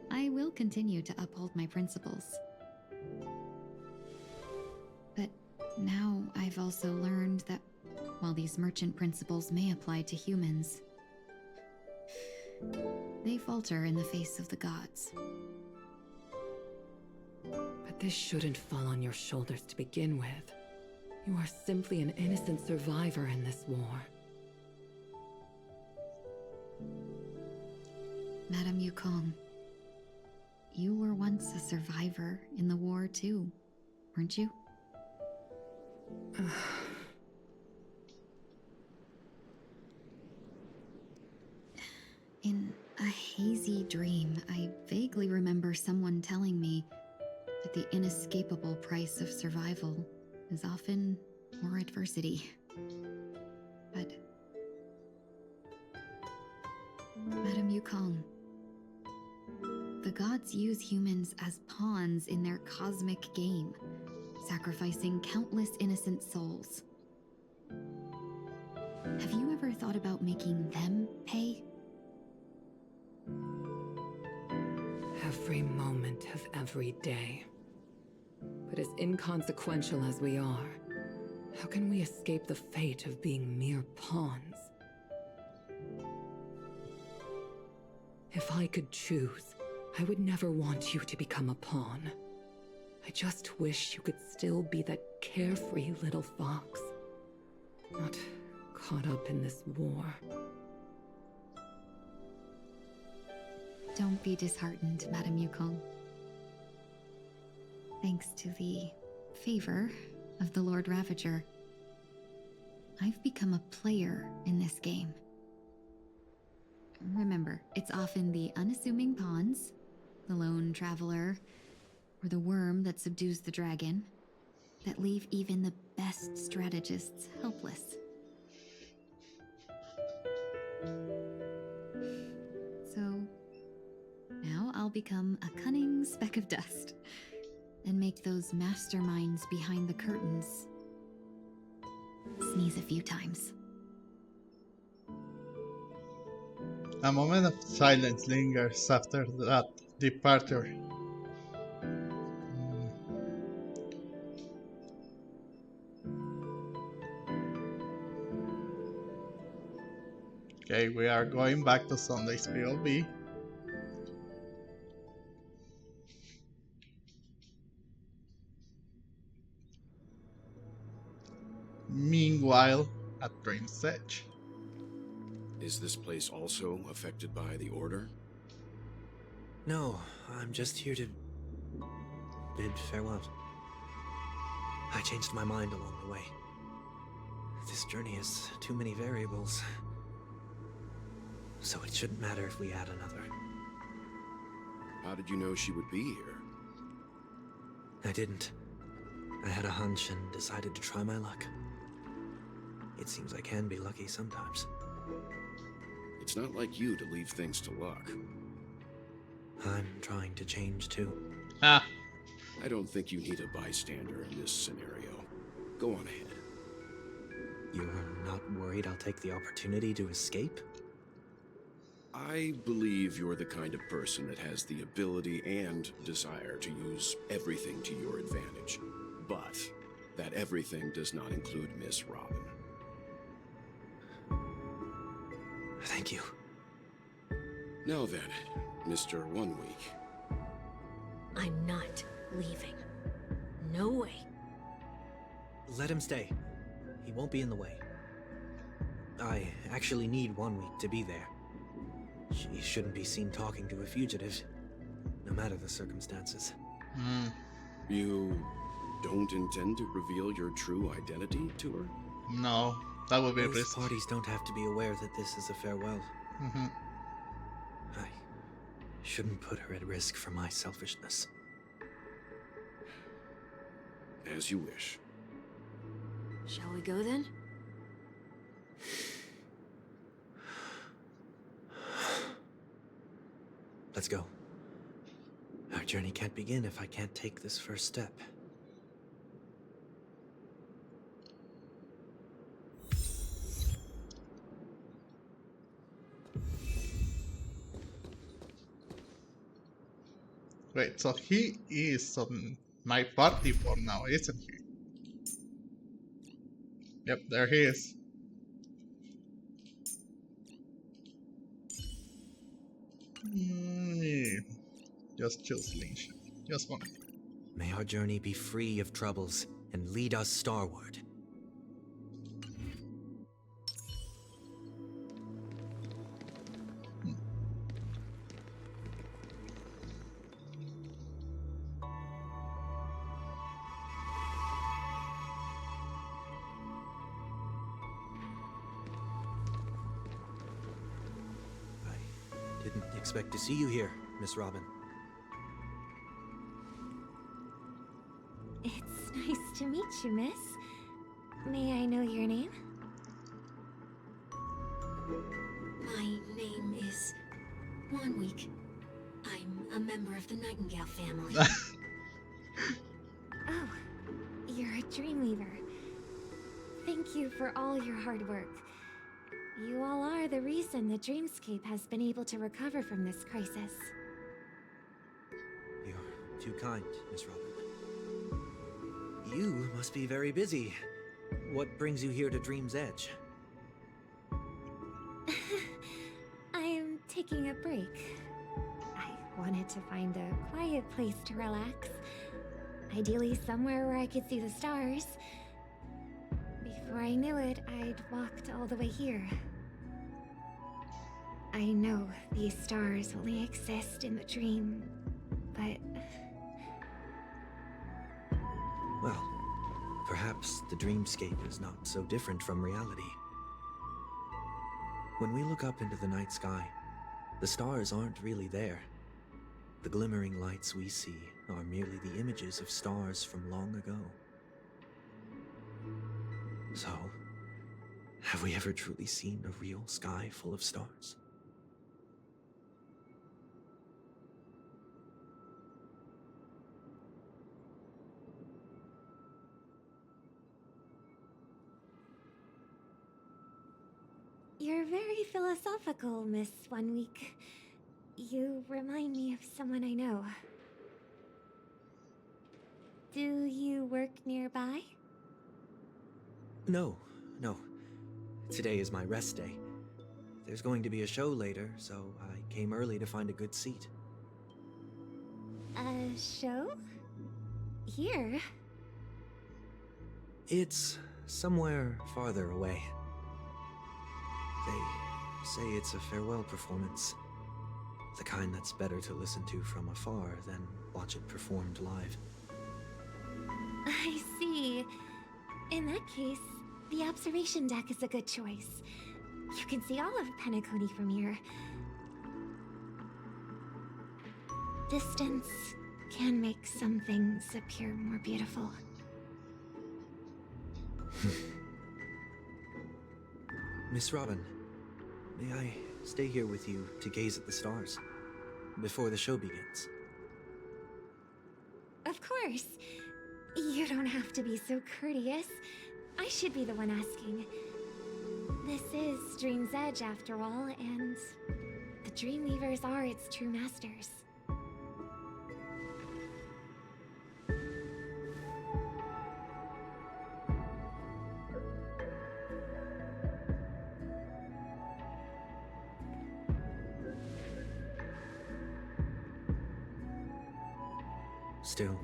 I will continue to uphold my principles. But now I've also learned that while these merchant principles may apply to humans, they falter in the face of the gods. But this shouldn't fall on your shoulders to begin with. You are simply an innocent survivor in this war. Madame Yukong, you were once a survivor in the war too, weren't you? In a hazy dream, I vaguely remember someone telling me that the inescapable price of survival is often more adversity. But Madame Yukong, the gods use humans as pawns in their cosmic game, sacrificing countless innocent souls. Have you ever thought about making them pay? Every moment of every day. But as inconsequential as we are, how can we escape the fate of being mere pawns? If I could choose, I would never want you to become a pawn. I just wish you could still be that carefree little fox, not caught up in this war. Don't be disheartened, Madame Yukong. Thanks to the favor of the Lord Ravager, I've become a player in this game. Remember, it's often the unassuming pawns, the lone traveler, or the worm that subdues the dragon, that leave even the best strategists helpless. So, now I'll become a cunning speck of dust, and make those masterminds behind the curtains sneeze a few times. A moment of silence lingers after that departure. Okay, we are going back to Sunday's POV. Meanwhile, at Dream's Edge. Is this place also affected by the Order? No, I'm just here to bid farewell. I changed my mind along the way. This journey has too many variables. so it shouldn't matter if we add another. How did you know she would be here? I didn't. I had a hunch and decided to try my luck. It seems I can be lucky sometimes. It's not like you to leave things to luck. I'm trying to change too. Ah, I don't think you need a bystander in this scenario. Go on ahead. You're not worried I'll take the opportunity to escape? I believe you're the kind of person that has the ability and desire to use everything to your advantage. But that everything does not include Miss Robin. Thank you. Now then, Mr. 1 Week. I'm not leaving. No way. Let him stay. He won't be in the way. I actually need 1 week to be there. She shouldn't be seen talking to a fugitive, no matter the circumstances. You don't intend to reveal your true identity to her? no, that would be Both risky. parties don't have to be aware that this is a farewell. Mhm. I shouldn't put her at risk for my selfishness. As you wish. Shall we go then? Let's go. Our journey can't begin if I can't take this first step. Wait, so he is on my party for now, isn't he? Yep, there he is. Yeah. Just choose Lynch. Just one. May our journey be free of troubles and lead us starward. I didn't expect to see you here, Miss Robin. It's nice to meet you, miss. May I know your name? My name is 1 Week. I'm a member of the Nightingale family. Oh, you're a Dreamweaver. Thank you for all your hard work. You all are the reason the Dreamscape has been able to recover from this crisis. You're too kind, Miss Robin. You must be very busy. What brings you here to Dream's Edge? I'm taking a break. I wanted to find a quiet place to relax. Ideally somewhere where I could see the stars. Before I knew it, I'd walked all the way here. I know these stars only exist in the dream, but... Well, perhaps the dreamscape is not so different from reality. When we look up into the night sky, the stars aren't really there. The glimmering lights we see are merely the images of stars from long ago. So, have we ever truly seen a real sky full of stars? You're very philosophical, Miss 1 Week. You remind me of someone I know. Do you work nearby? No. Today is my rest day. There's going to be a show later, so I came early to find a good seat. A show? Here? It's somewhere farther away. They say it's a farewell performance. The kind that's better to listen to from afar than watch it performed live. I see. In that case, the observation deck is a good choice. You can see all of Penacony from here. Distance can make some things appear more beautiful. Miss Robin, may I stay here with you to gaze at the stars before the show begins? Of course. You don't have to be so courteous. I should be the one asking. This is Dream's Edge, after all, and the Dreamweavers are its true masters. Still,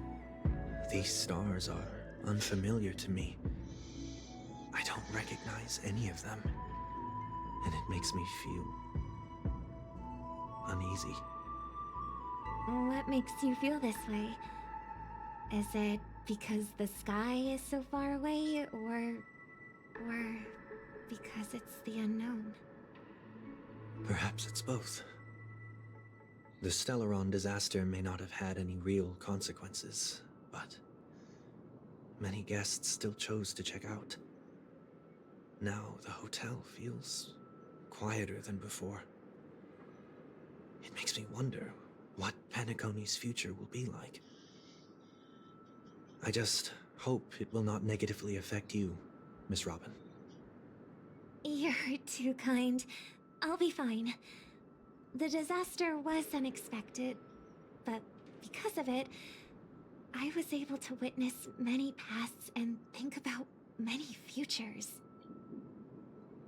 these stars are unfamiliar to me. I don't recognize any of them, and it makes me feel uneasy. What makes you feel this way? Is it because the sky is so far away, or because it's the unknown? Perhaps it's both. The Stellaron disaster may not have had any real consequences, but many guests still chose to check out. Now the hotel feels quieter than before. It makes me wonder what Penacony's future will be like. I just hope it will not negatively affect you, Miss Robin. You're too kind. I'll be fine. The disaster was unexpected, but because of it, I was able to witness many pasts and think about many futures.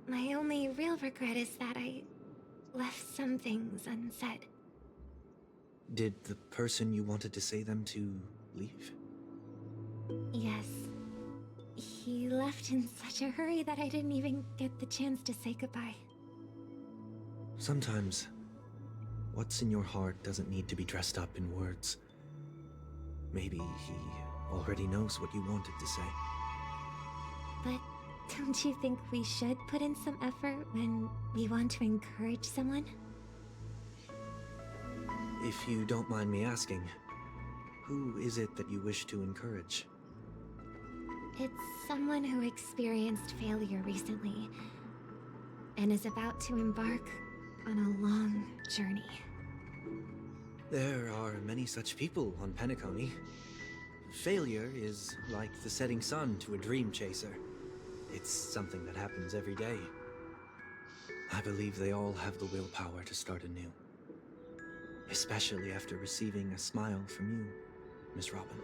My only real regret is that I left some things unsaid. Did the person you wanted to say them to leave? Yes. He left in such a hurry that I didn't even get the chance to say goodbye. Sometimes, what's in your heart doesn't need to be dressed up in words. Maybe he already knows what you wanted to say. But don't you think we should put in some effort when we want to encourage someone? If you don't mind me asking, who is it that you wish to encourage? It's someone who experienced failure recently and is about to embark on a long journey. There are many such people on Penacony. Failure is like the setting sun to a dream chaser. It's something that happens every day. I believe they all have the willpower to start anew. Especially after receiving a smile from you, Miss Robin.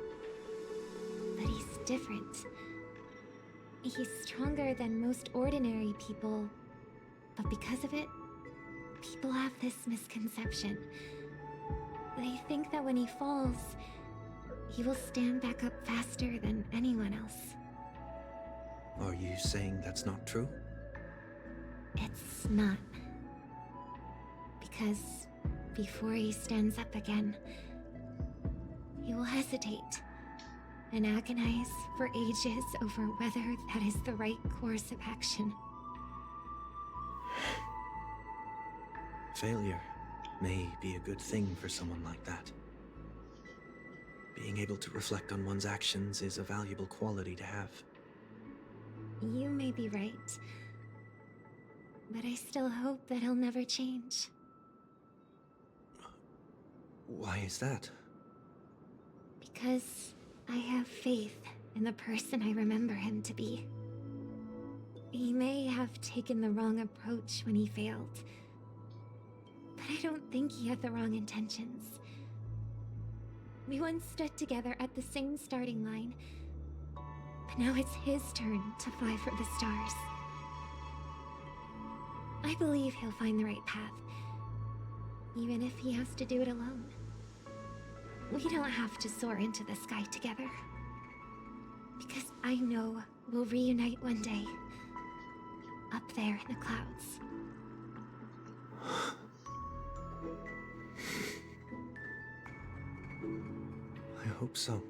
But he's different. He's stronger than most ordinary people, but because of it, people have this misconception. They think that when he falls, he will stand back up faster than anyone else. Are you saying that's not true? It's not. Because before he stands up again, he will hesitate and agonize for ages over whether that is the right course of action. Failure may be a good thing for someone like that. Being able to reflect on one's actions is a valuable quality to have. You may be right, but I still hope that he'll never change. Why is that? Because I have faith in the person I remember him to be. He may have taken the wrong approach when he failed, but I don't think he had the wrong intentions. We once stood together at the same starting line, but now it's his turn to fly for the stars. I believe he'll find the right path, even if he has to do it alone. We don't have to soar into the sky together, because I know we'll reunite one day, up there in the clouds. I hope so.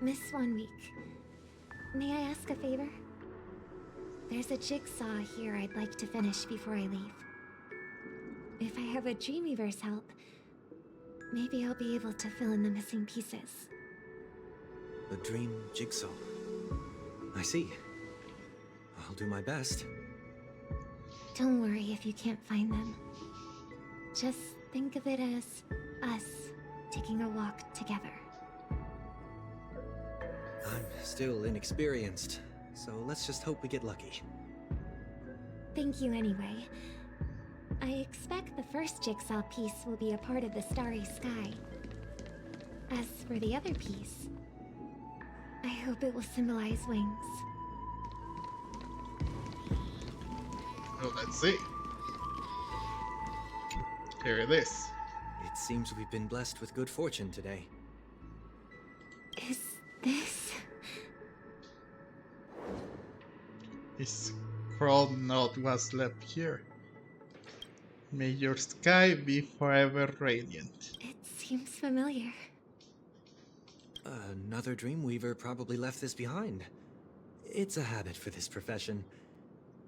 Miss 1 Week, may I ask a favor? There's a jigsaw here I'd like to finish before I leave. If I have a Dreamweaver's help, maybe I'll be able to fill in the missing pieces. A dream jigsaw. I see. I'll do my best. Don't worry if you can't find them. Just think of it as us taking a walk together. I'm still inexperienced, so let's just hope we get lucky. Thank you anyway. I expect the first jigsaw piece will be a part of the starry sky. As for the other piece, I hope it will symbolize wings. Oh, let's see. Here it is. It seems we've been blessed with good fortune today. Is this... His crawled note was left here. May your sky be forever radiant. It seems familiar. Another Dreamweaver probably left this behind. It's a habit for this profession.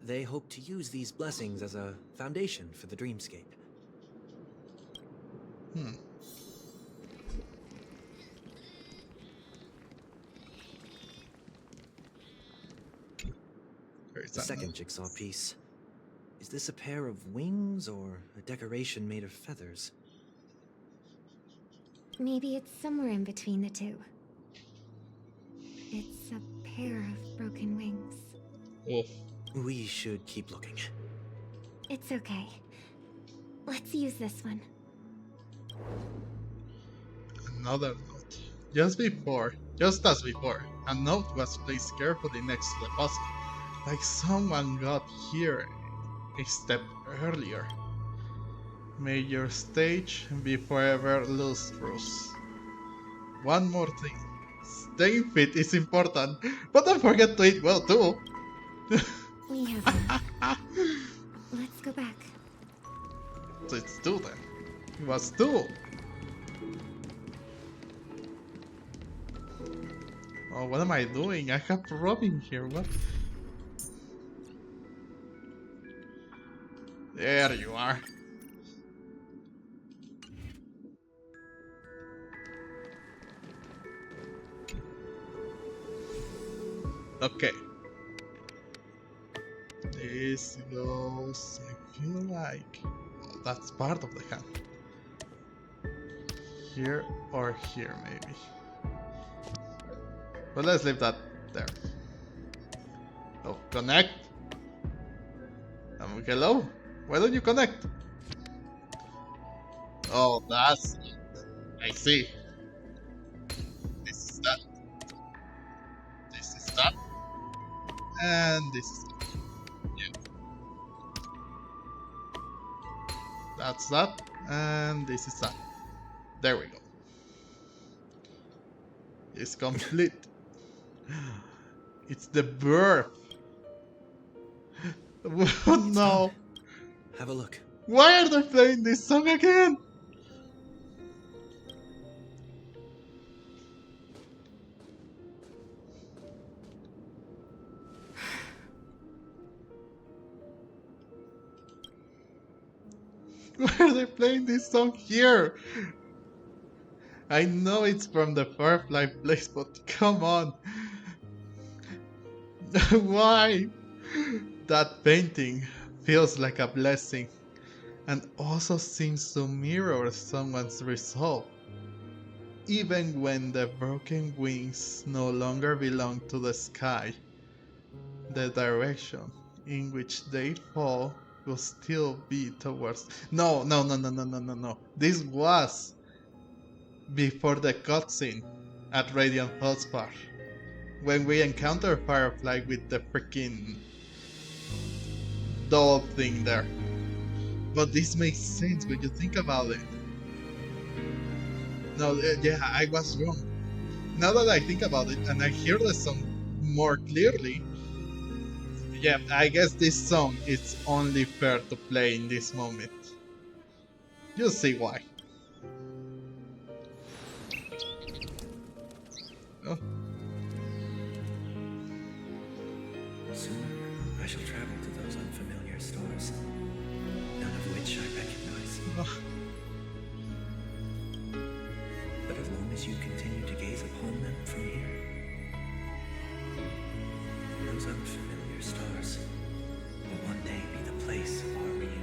They hope to use these blessings as a foundation for the dreamscape. The second jigsaw piece. Is this a pair of wings or a decoration made of feathers? Maybe it's somewhere in between the two. It's a pair of broken wings. We should keep looking. It's okay. Let's use this one. Another note. Just as before, a note was placed carefully next to the puzzle, like someone got here a step earlier. May your stage be forever lustrous. One more thing. Staying fit is important, but don't forget to eat well too. We have it. Let's go back. So it's two then. It was two. Oh, what am I doing? I have Robin here. What? There you are. Okay. This goes, I feel like, oh, that's part of the hand. Here or here, maybe. But let's leave that there. Oh, connect. Hello? Why don't you connect? Oh, that's it. I see. This is that. This is that. And this is that. Yeah. That's that. And this is that. There we go. It's complete. It's the birth. Oh no. Have a look. Why are they playing this song again? Why are they playing this song here? I know it's from the Firefly Place, but come on. Why? That painting feels like a blessing and also seems to mirror someone's resolve. Even when the broken wings no longer belong to the sky, the direction in which they fall will still be towards... No. This was before the cutscene at Radiant Feldspar, when we encounter Firefly with the freaking doll thing there. But this makes sense when you think about it. No, yeah, I was wrong. Now that I think about it and I hear the song more clearly, yeah, I guess this song is only fair to play in this moment. You'll see why. Oh. Soon, I shall travel to those unfamiliar stars, none of which I recognize. But as long as you continue to gaze upon them from here, those unfamiliar stars will one day be the place of our reunion.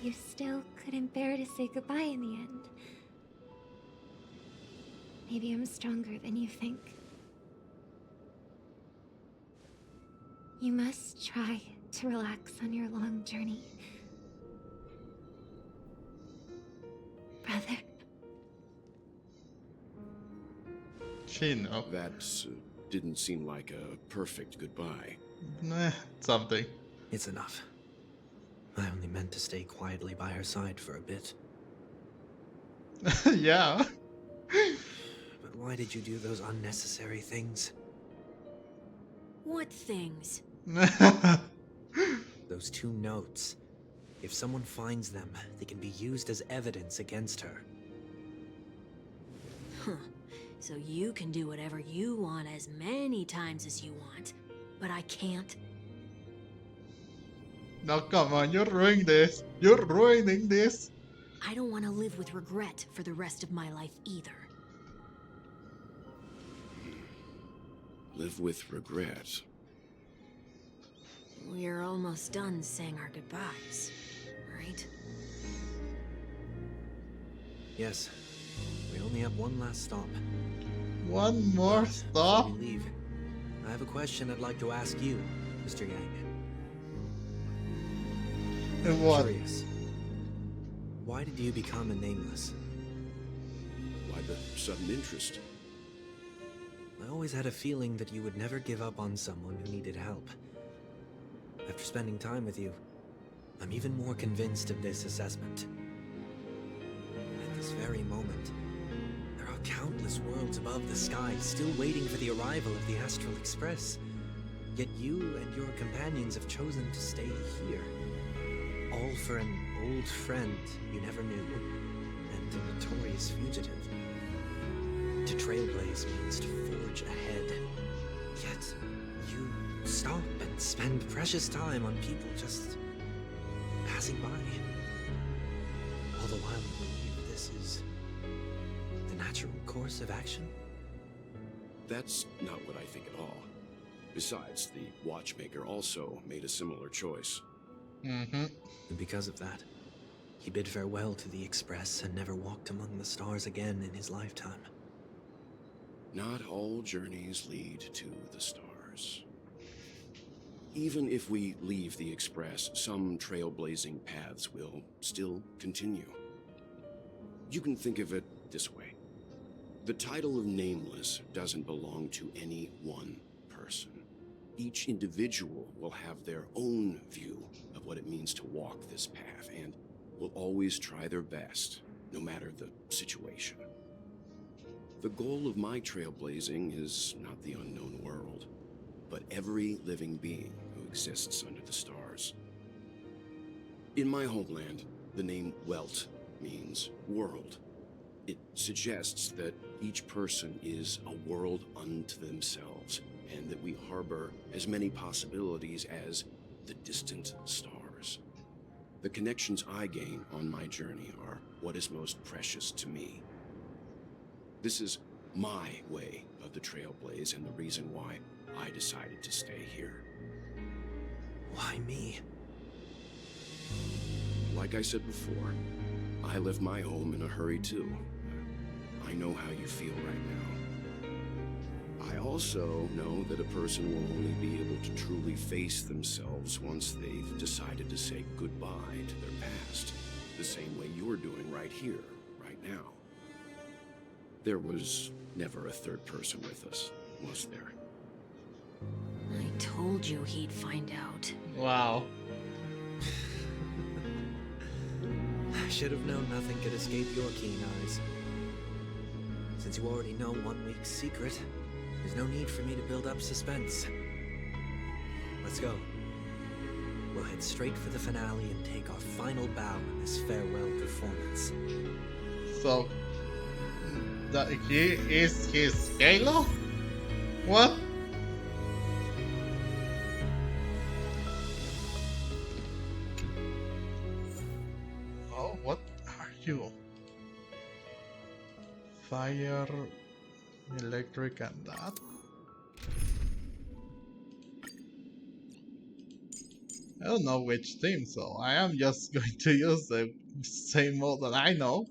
You still couldn't bear to say goodbye in the end. Maybe I'm stronger than you think. You must try to relax on your long journey. Brother. Chino. That didn't seem like a perfect goodbye. Something. It's enough. I only meant to stay quietly by her side for a bit. Yeah. But why did you do those unnecessary things? What things? Those 2 notes. If someone finds them, they can be used as evidence against her. Huh. So you can do whatever you want as many times as you want, but I can't? No, come on, you're ruining this. You're ruining this. I don't want to live with regret for the rest of my life either. Live with regret. We're almost done saying our goodbyes, right? Yes. We only have one last stop. One more stop? Before we leave, I have a question I'd like to ask you, Mr. Yang. And what? Curious. Why did you become a nameless? Why the sudden interest? I always had a feeling that you would never give up on someone who needed help. After spending time with you, I'm even more convinced of this assessment. At this very moment, there are countless worlds above the sky still waiting for the arrival of the Astral Express. Yet you and your companions have chosen to stay here. All for an old friend you never knew, and a notorious fugitive. To trailblaze means to forge ahead. Yet, you stop and spend precious time on people just passing by. All the while you believe this is the natural course of action? That's not what I think at all. Besides, the watchmaker also made a similar choice. Mm-hmm. And because of that, he bid farewell to the Express and never walked among the stars again in his lifetime. Not all journeys lead to the stars. Even if we leave the Express, some trailblazing paths will still continue. You can think of it this way. The title of Nameless doesn't belong to any one person. Each individual will have their own view of what it means to walk this path, and will always try their best, no matter the situation. The goal of my trailblazing is not the unknown world, but every living being who exists under the stars. In my homeland, the name Welt means world. It suggests that each person is a world unto themselves, and that we harbor as many possibilities as the distant stars. The connections I gain on my journey are what is most precious to me. This is my way of the Trailblaze and the reason why I decided to stay here. Why me? Like I said before, I left my home in a hurry too. I know how you feel right now. I also know that a person will only be able to truly face themselves once they've decided to say goodbye to their past, the same way you're doing right here, right now. There was never a third person with us, was there? I told you he'd find out. Wow. I should have known nothing could escape your keen eyes. Since you already know 1 week's secret, There's no need for me to build up suspense. Let's go. We'll head straight for the finale and take our final bow in this farewell performance. So, he is his Halo? What? Oh, what are you? Fire, electric, and that? I don't know which team, so I am just going to use the same mode that I know.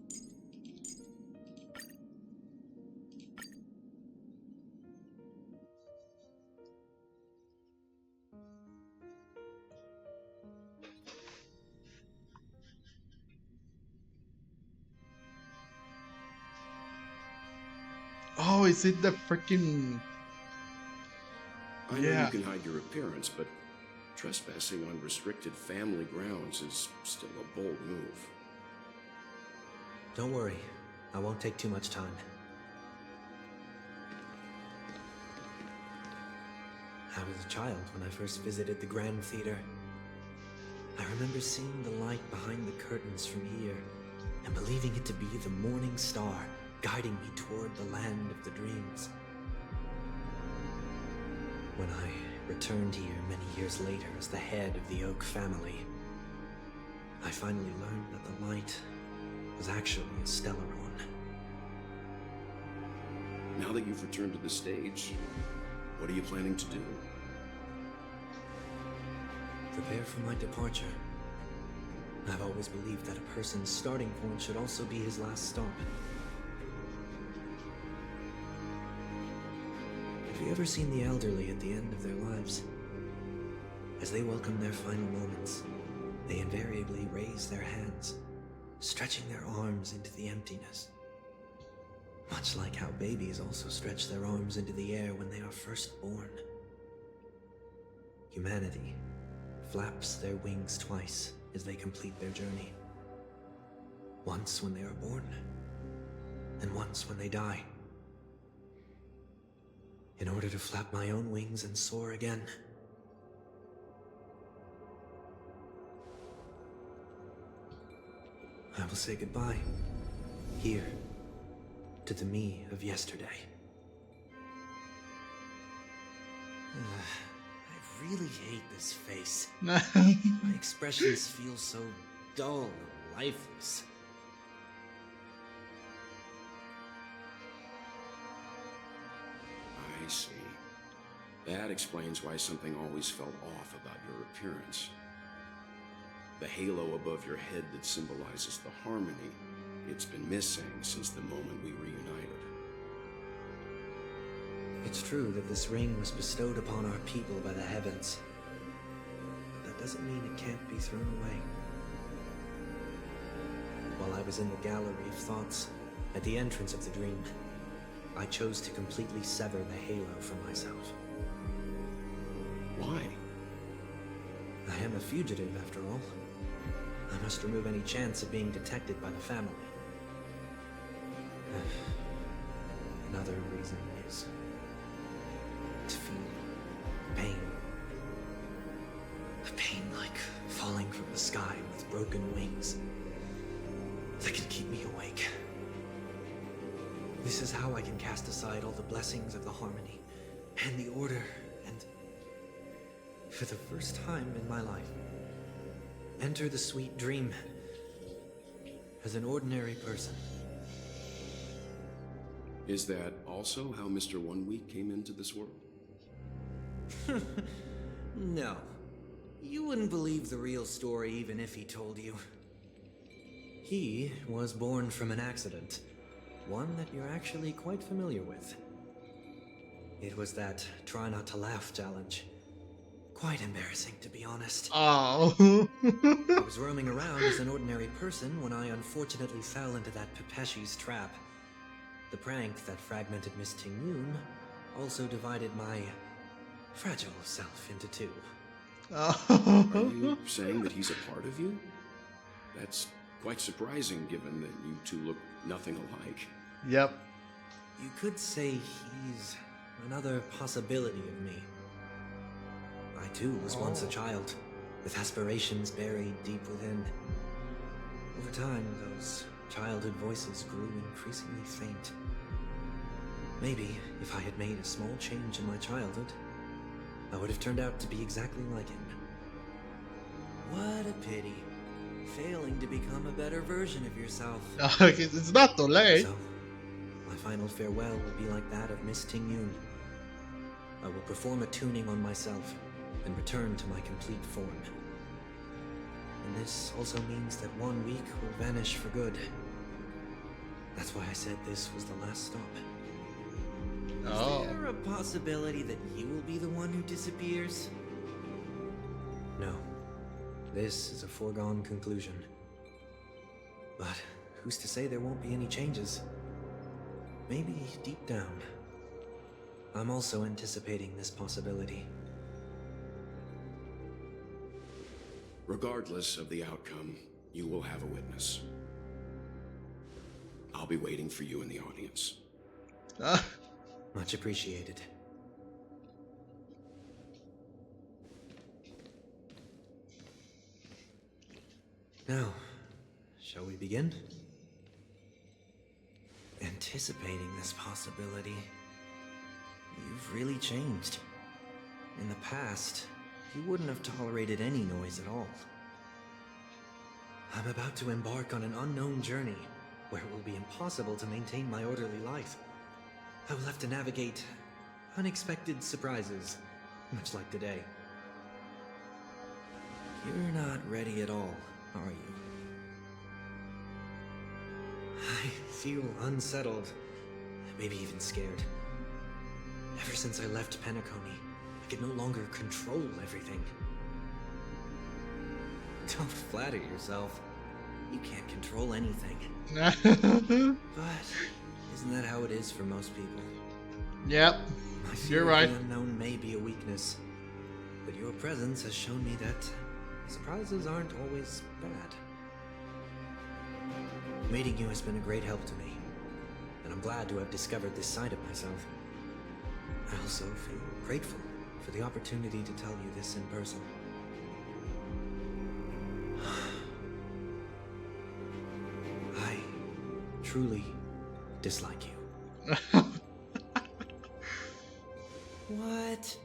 Oh, is it the freaking... I know you can hide your appearance, but trespassing on restricted family grounds is still a bold move. Don't worry, I won't take too much time. I was a child when I first visited the Grand Theater. I remember seeing the light behind the curtains from here and believing it to be the morning star guiding me toward the land of the dreams. When I returned here many years later as the head of the Oak family, I finally learned that the light was actually a stellar one. Now that you've returned to the stage, what are you planning to do? Prepare for my departure. I've always believed that a person's starting point should also be his last stop. Have you ever seen the elderly at the end of their lives? As they welcome their final moments, they invariably raise their hands, stretching their arms into the emptiness. Much like how babies also stretch their arms into the air when they are first born. Humanity flaps their wings twice as they complete their journey. Once when they are born, and once when they die. In order to flap my own wings and soar again. I will say goodbye, here, to the me of yesterday. I really hate this face. My expressions feel so dull and lifeless. I see. That explains why something always felt off about your appearance. The halo above your head that symbolizes the harmony, it's been missing since the moment we reunited. It's true that this ring was bestowed upon our people by the heavens. But that doesn't mean it can't be thrown away. While I was in the gallery of thoughts, at the entrance of the dream, I chose to completely sever the halo from myself. Why? I am a fugitive, after all. I must remove any chance of being detected by the family. Another reason is to feel pain. A pain like falling from the sky with broken wings that can keep me awake. This is how I can cast aside all the blessings of the harmony and the order and, for the first time in my life, enter the sweet dream as an ordinary person. Is that also how Mr. 1 Week came into this world? No. You wouldn't believe the real story even if he told you. He was born from an accident. One that you're actually quite familiar with. It was that try not to laugh challenge. Quite embarrassing, to be honest. Oh. I was roaming around as an ordinary person when I unfortunately fell into that Pepeshi's trap. The prank that fragmented Miss Tingyun also divided my fragile self into two. Are you saying that he's a part of you? That's quite surprising given that you two look nothing alike. Yep. You could say he's another possibility of me. I too was once a child, with aspirations buried deep within. Over time, those childhood voices grew increasingly faint. Maybe, if I had made a small change in my childhood, I would have turned out to be exactly like him. What a pity. Failing to become a better version of yourself. It's not too late. So, my final farewell will be like that of Miss Tingyun. I will perform a tuning on myself and return to my complete form. And this also means that 1 week will vanish for good. That's why I said this was the last stop. Oh. Is there a possibility that you will be the one who disappears? No. This is a foregone conclusion. But who's to say there won't be any changes? Maybe deep down, I'm also anticipating this possibility. Regardless of the outcome, you will have a witness. I'll be waiting for you in the audience. Much appreciated. Now, shall we begin? Anticipating this possibility, you've really changed. In the past, you wouldn't have tolerated any noise at all. I'm about to embark on an unknown journey, where it will be impossible to maintain my orderly life. I will have to navigate unexpected surprises, much like today. You're not ready at all, are you? I feel unsettled, maybe even scared. Ever since I left Penacony, I can no longer control everything. Don't flatter yourself. You can't control anything. But isn't that how it is for most people? Yep, My fear you're right. of the unknown may be a weakness, but your presence has shown me that surprises aren't always bad. Meeting you has been a great help to me, and I'm glad to have discovered this side of myself. I also feel grateful for the opportunity to tell you this in person. I truly dislike you. What?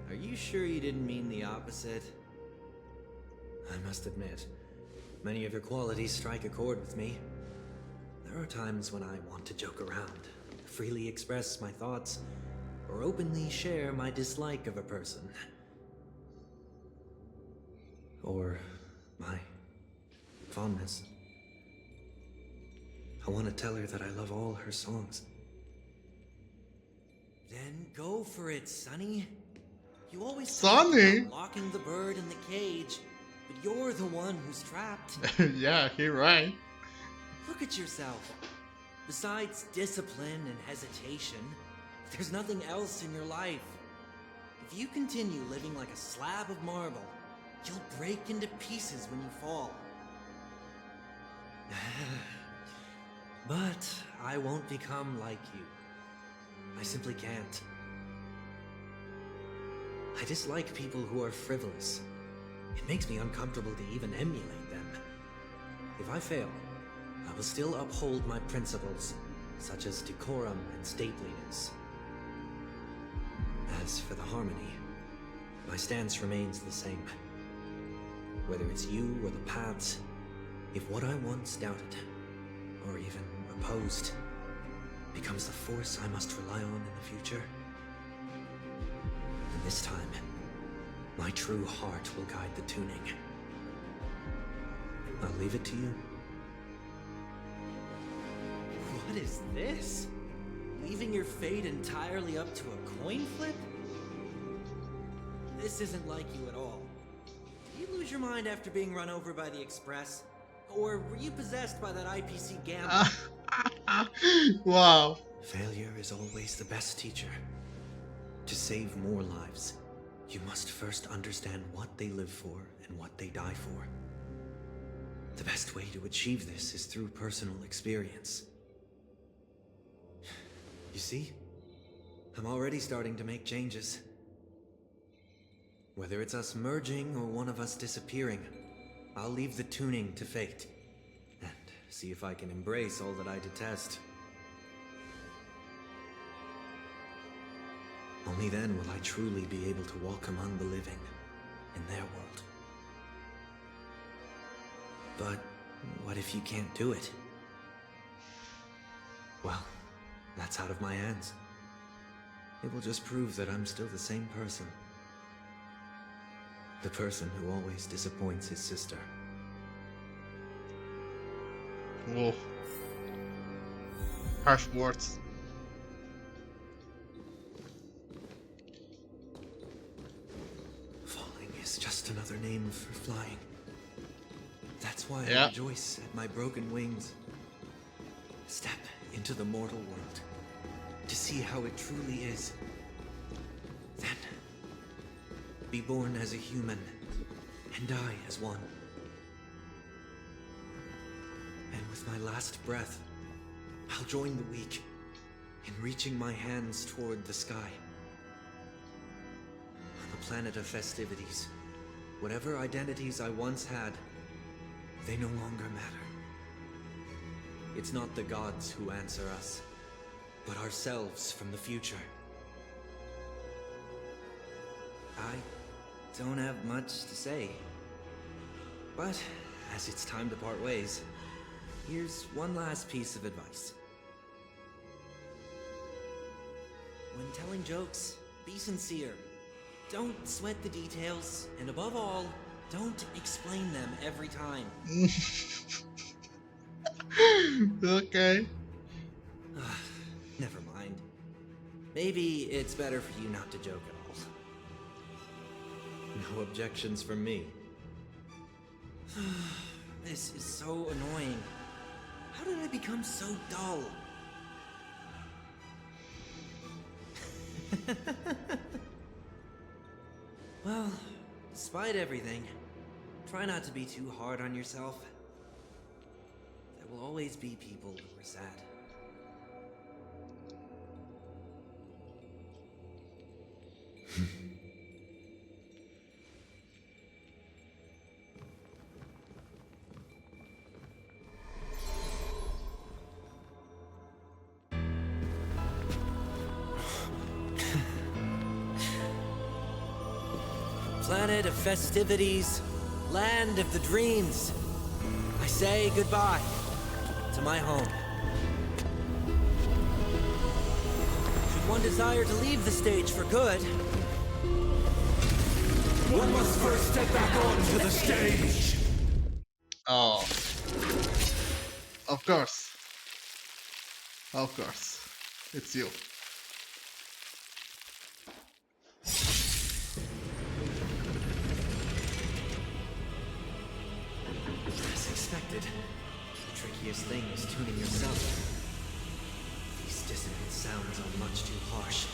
Are you sure you didn't mean the opposite? I must admit, many of your qualities strike a chord with me. There are times when I want to joke around, freely express my thoughts, or openly share my dislike of a person. Or my fondness. I want to tell her that I love all her songs. Then go for it, Sonny. You always talk Sonny? about locking the bird in the cage, but you're the one who's trapped. Yeah, you're right. Look at yourself. Besides discipline and hesitation, there's nothing else in your life. If you continue living like a slab of marble, you'll break into pieces when you fall. But I won't become like you. I simply can't. I dislike people who are frivolous. It makes me uncomfortable to even emulate them. If I fail, I will still uphold my principles, such as decorum and stateliness. As for the harmony, my stance remains the same. Whether it's you or the paths, if what I once doubted, or even opposed, becomes the force I must rely on in the future, then this time, my true heart will guide the tuning. I'll leave it to you. What is this? Leaving your fate entirely up to a coin flip? This isn't like you at all. Did you lose your mind after being run over by the Express? Or were you possessed by that IPC gamble? Wow. Failure is always the best teacher. To save more lives, you must first understand what they live for and what they die for. The best way to achieve this is through personal experience. You see? I'm already starting to make changes. Whether it's us merging or one of us disappearing, I'll leave the tuning to fate. And see if I can embrace all that I detest. Only then will I truly be able to walk among the living, in their world. But what if you can't do it? Well, that's out of my hands. It will just prove that I'm still the same person. The person who always disappoints his sister. Whoa. Harsh words. Falling is just another name for flying. That's why Yeah. I rejoice at my broken wings. Step into the mortal world to see how it truly is. Then, be born as a human and die as one. And with my last breath, I'll join the weak in reaching my hands toward the sky. On the planet of festivities, whatever identities I once had, they no longer matter. It's not the gods who answer us, but ourselves from the future. I don't have much to say, but as it's time to part ways, here's one last piece of advice. When telling jokes, be sincere. Don't sweat the details, and above all, don't explain them every time. Okay. Never mind. Maybe it's better for you not to joke at all. No objections from me. This is so annoying. How did I become so dull? Well, despite everything, try not to be too hard on yourself. There will always be people who are sad. Planet of festivities, land of the dreams. I say goodbye to my home. Should one desire to leave the stage for good, one must first step back onto the stage. Oh. Of course. Of course. It's you. As expected, the trickiest thing is tuning yourself. These dissonant sounds are much too harsh.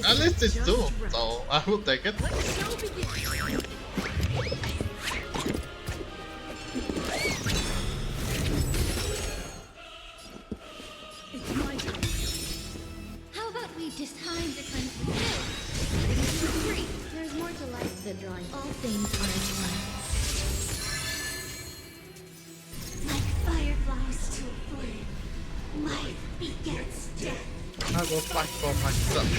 At least it's two, so I will take it. How about we just time the cleanse free? There's more to life than drawing. All things are at one. Like fireflies to a flame, life begets death. I will fight for myself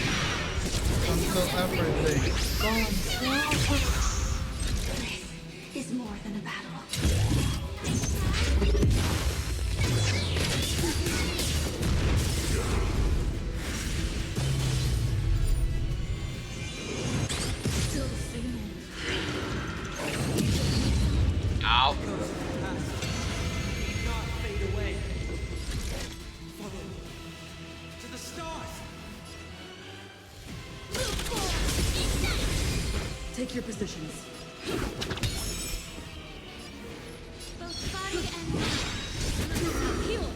until everything comes. This is more than a battle. Ow. Not fade away. Follow me to the stars. Take your positions. Both body and mind. Heal.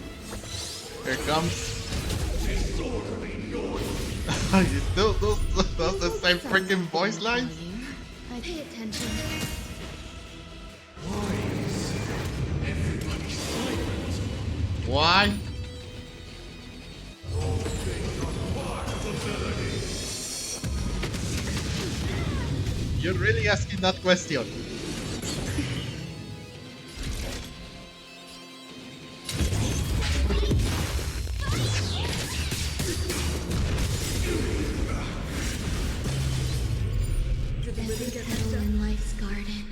Here it comes. You still those the same freaking voice lines? I pay attention. Why? You're really asking that question. Every petal in life's garden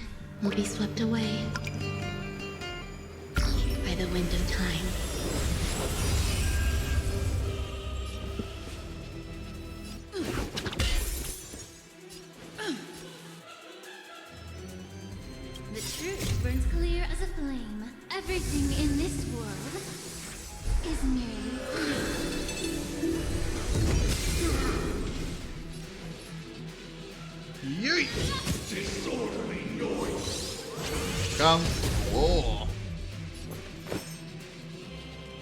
will be swept away by the wind of time. The truth burns clear as a flame. Everything in this world is merely Yeet! Come. Whoa.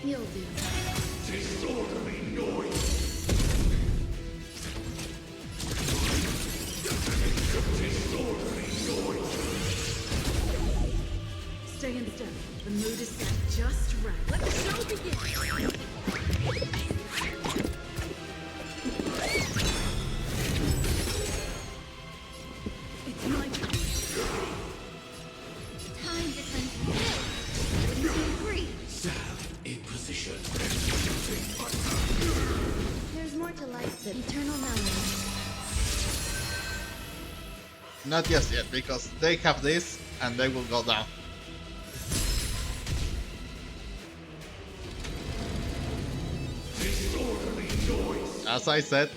You'll do. Stay in step. The mood is set just right. Let the show begin. It's my turn. time to cleanse the free. In position. There's more to life than eternal knowledge. Not just yet, because they have this and they will go down. As I said.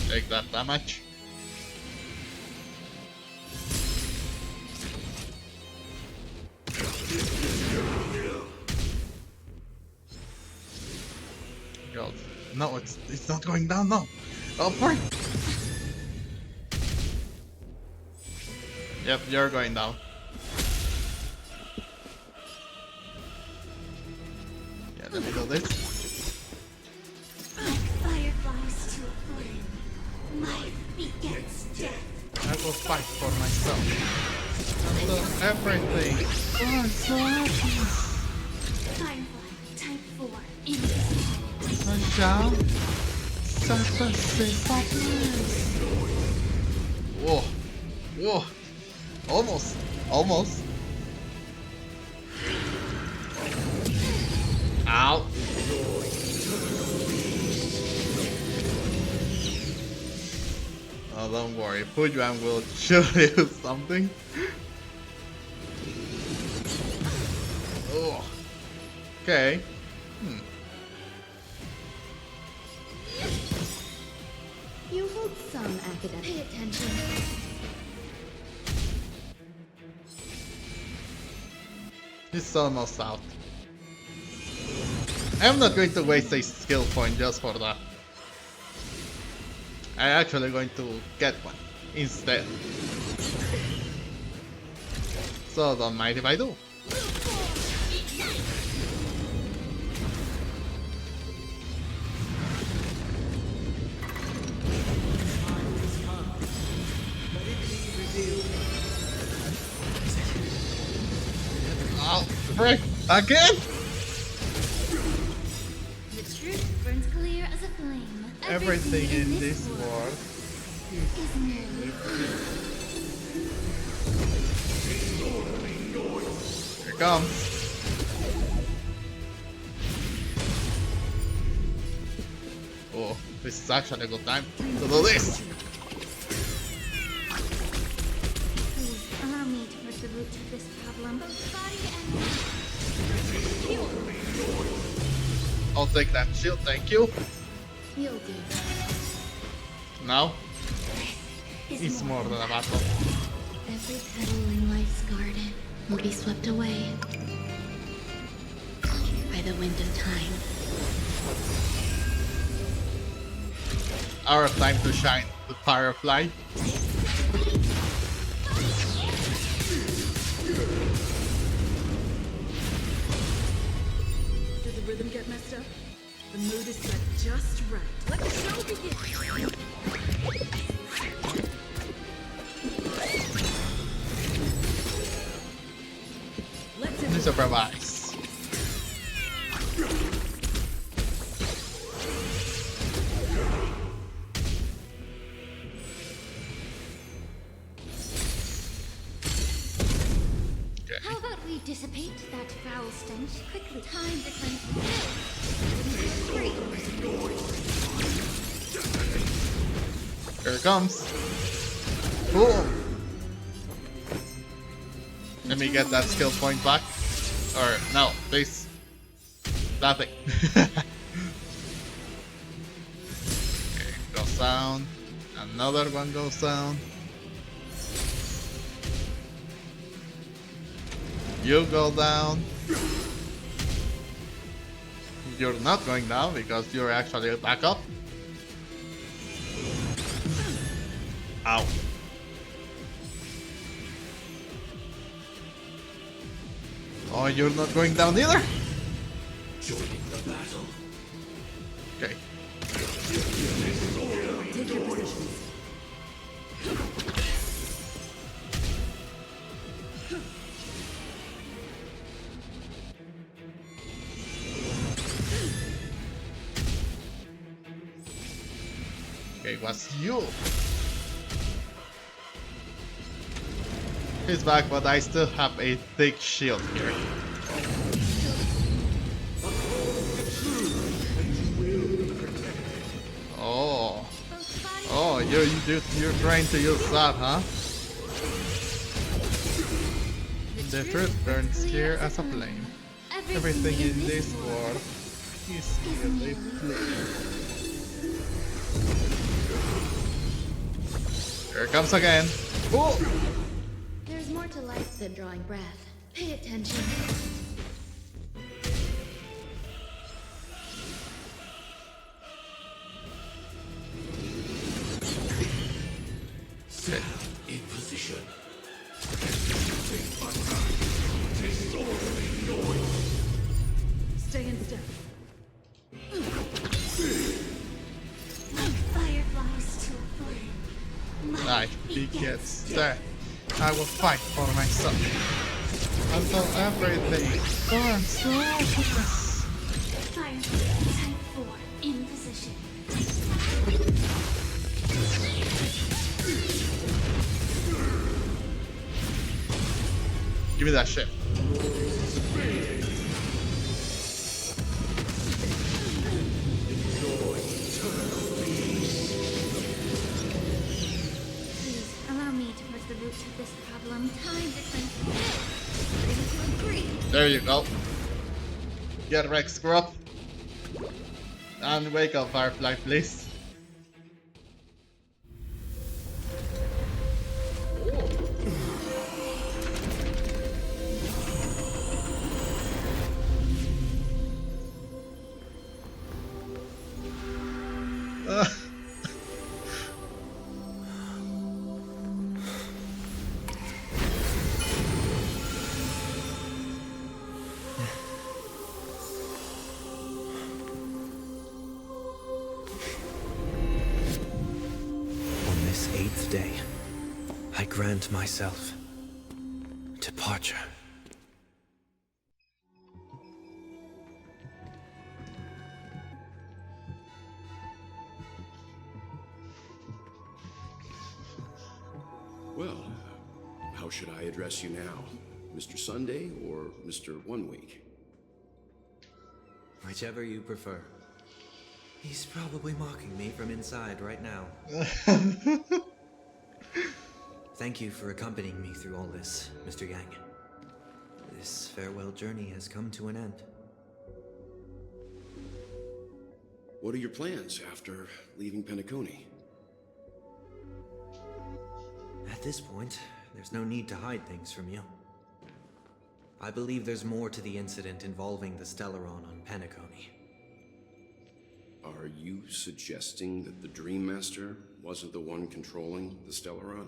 Take that damage. God. No, it's not going down, no. Oh, boy. Yep, you're going down. Yeah, let me do this. Fireflies to a flame. Life begets death. I will fight for myself. After everything. Oh, I'm so happy. Firefly, type 4, in And now, sacrifice. Whoa, whoa, almost, almost. Ow. Oh, don't worry, Fugue will show you something. Oh, okay. You hold some academic. Pay attention. He's almost out. I'm not going to waste a skill point just for that. I'm actually going to get one instead. So don't mind if I do. Oh, frick! Again? The truth burns clear as a flame. Everything in this world is merely Here it comes. Oh, this is actually a good time to do this. Please allow me to put the root to this problem. Both body and I'll take that shield, thank you. You'll do. Now, it's more than a battle. Every petal in life's garden will be swept away by the wind of time. Our time to shine, the Firefly. Did the rhythm get messed up? The mood is set just right. Let the show begin. Let's Let's improvise. Dissipate that foul stench quickly. Time to cleanse the filth. Here it comes. Boom. Let me get that skill point back. Or, no, please. Nothing. Okay, goes down. Another one goes down. You go down. You're not going down because you're actually back up. Ow. Oh, you're not going down either? Joining the battle. Okay. Take your positions. Okay, it was you. He's back, but I still have a thick shield here. Oh. Oh, you're trying to use that, huh? The truth burns clear as a flame. Everything in this world is merely flame. Here it comes again. Oh! There's more to life than drawing breath. Pay attention. Okay. In position. Stay in step. Fireflies to flame. Life begets death. I will fight for myself until everything burns to ashes. Firefly type 4 in position. Give me that shit. Please allow me to put the root of this problem. Time to cleanse the filth. Ready to agree. There you go. Get wrecked, scrub. And wake up, Firefly, please. On this 8th day, I grant myself departure. Well, how should I address you now? Mr. Sunday or Mr. 1 Week? Whichever you prefer. He's probably mocking me from inside right now. Thank you for accompanying me through all this, Mr. Yang. This farewell journey has come to an end. What are your plans after leaving Penacony? At this point, there's no need to hide things from you. I believe there's more to the incident involving the Stellaron on Penacony. Are you suggesting that the Dream Master wasn't the one controlling the Stellaron?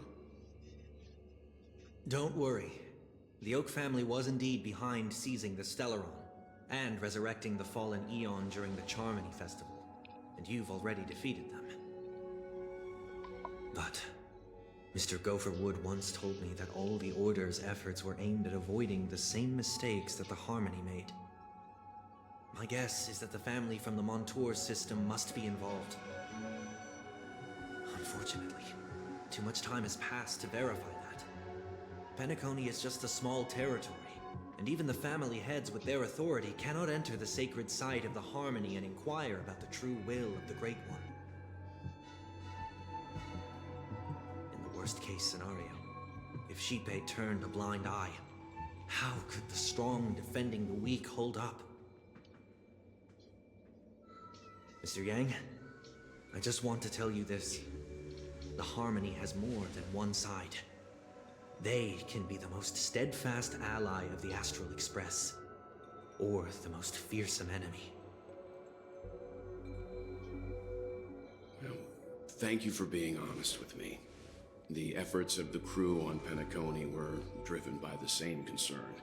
Don't worry. The Oak family was indeed behind seizing the Stellaron and resurrecting the fallen Eon during the Charmony Festival, and you've already defeated them. But Mr. Gopherwood once told me that all the Order's efforts were aimed at avoiding the same mistakes that the Harmony made. My guess is that the family from the Montour system must be involved. Unfortunately, too much time has passed to verify that. Penacony is just a small territory, and even the family heads with their authority cannot enter the sacred site of the Harmony and inquire about the true will of the Great One. In the worst-case scenario, if Xipe turned a blind eye, how could the strong defending the weak hold up? Mr. Yang, I just want to tell you this. The Harmony has more than one side. They can be the most steadfast ally of the Astral Express, or the most fearsome enemy. Well, thank you for being honest with me. The efforts of the crew on Penacony were driven by the same concern.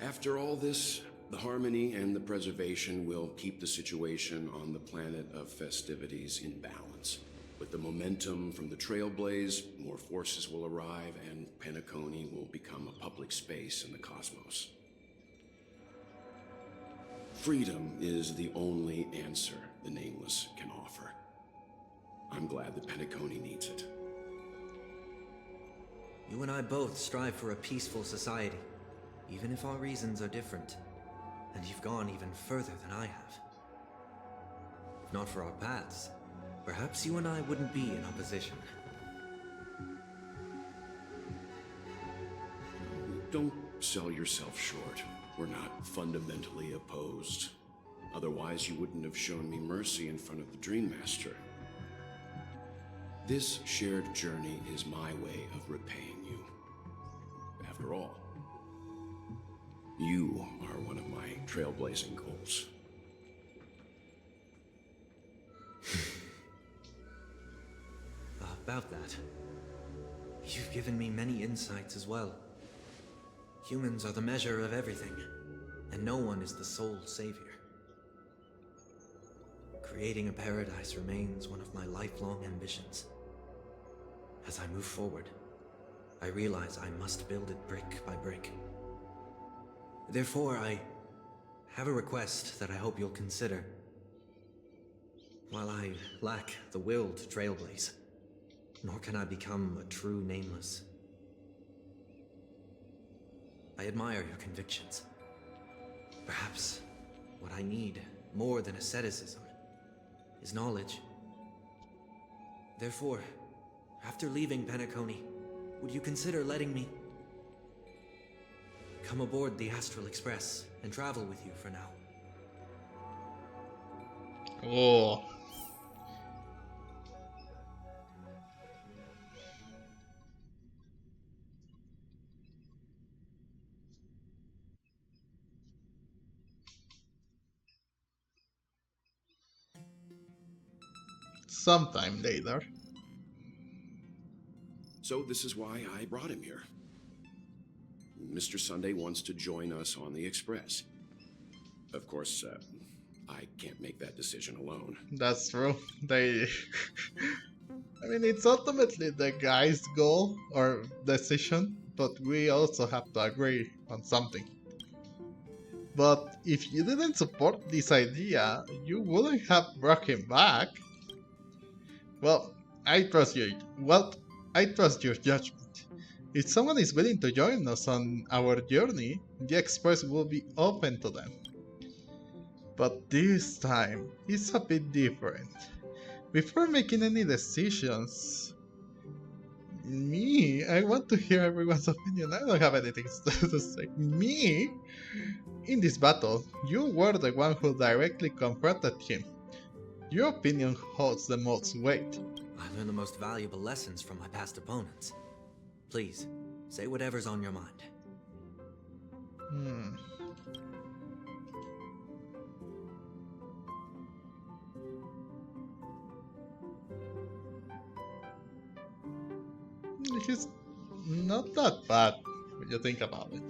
After all this, the Harmony and the Preservation will keep the situation on the planet of festivities in balance. With the momentum from the Trailblaze, more forces will arrive and Penacony will become a public space in the cosmos. Freedom is the only answer the Nameless can offer. I'm glad that Penacony needs it. You and I both strive for a peaceful society, even if our reasons are different. And you've gone even further than I have. If not for our paths, perhaps you and I wouldn't be in opposition. Don't sell yourself short. We're not fundamentally opposed. Otherwise, you wouldn't have shown me mercy in front of the Dream Master. This shared journey is my way of repaying you. After all, you are one of my trailblazing goals. About that, you've given me many insights as well. Humans are the measure of everything, and no one is the sole savior. Creating a paradise remains one of my lifelong ambitions. As I move forward, I realize I must build it brick by brick. Therefore, I have a request that I hope you'll consider. While I lack the will to trailblaze, nor can I become a true Nameless, I admire your convictions. Perhaps what I need more than asceticism is knowledge. Therefore, after leaving Penacony, would you consider letting me come aboard the Astral Express and travel with you for now? Oh. Sometime later. So this is why I brought him here. Mr. Sunday wants to join us on the Express. Of course, I can't make that decision alone. That's true. They... I mean, it's ultimately the guy's goal or decision, but we also have to agree on something. But if you didn't support this idea, you wouldn't have brought him back. Well, I trust you. Well, I trust your judgment. If someone is willing to join us on our journey, the Express will be open to them. But this time, it's a bit different. Before making any decisions, I want to hear everyone's opinion. I don't have anything to say. In this battle, you were the one who directly confronted him. Your opinion holds the most weight. I learned the most valuable lessons from my past opponents. Please, say whatever's on your mind. He's not that bad when you think about it.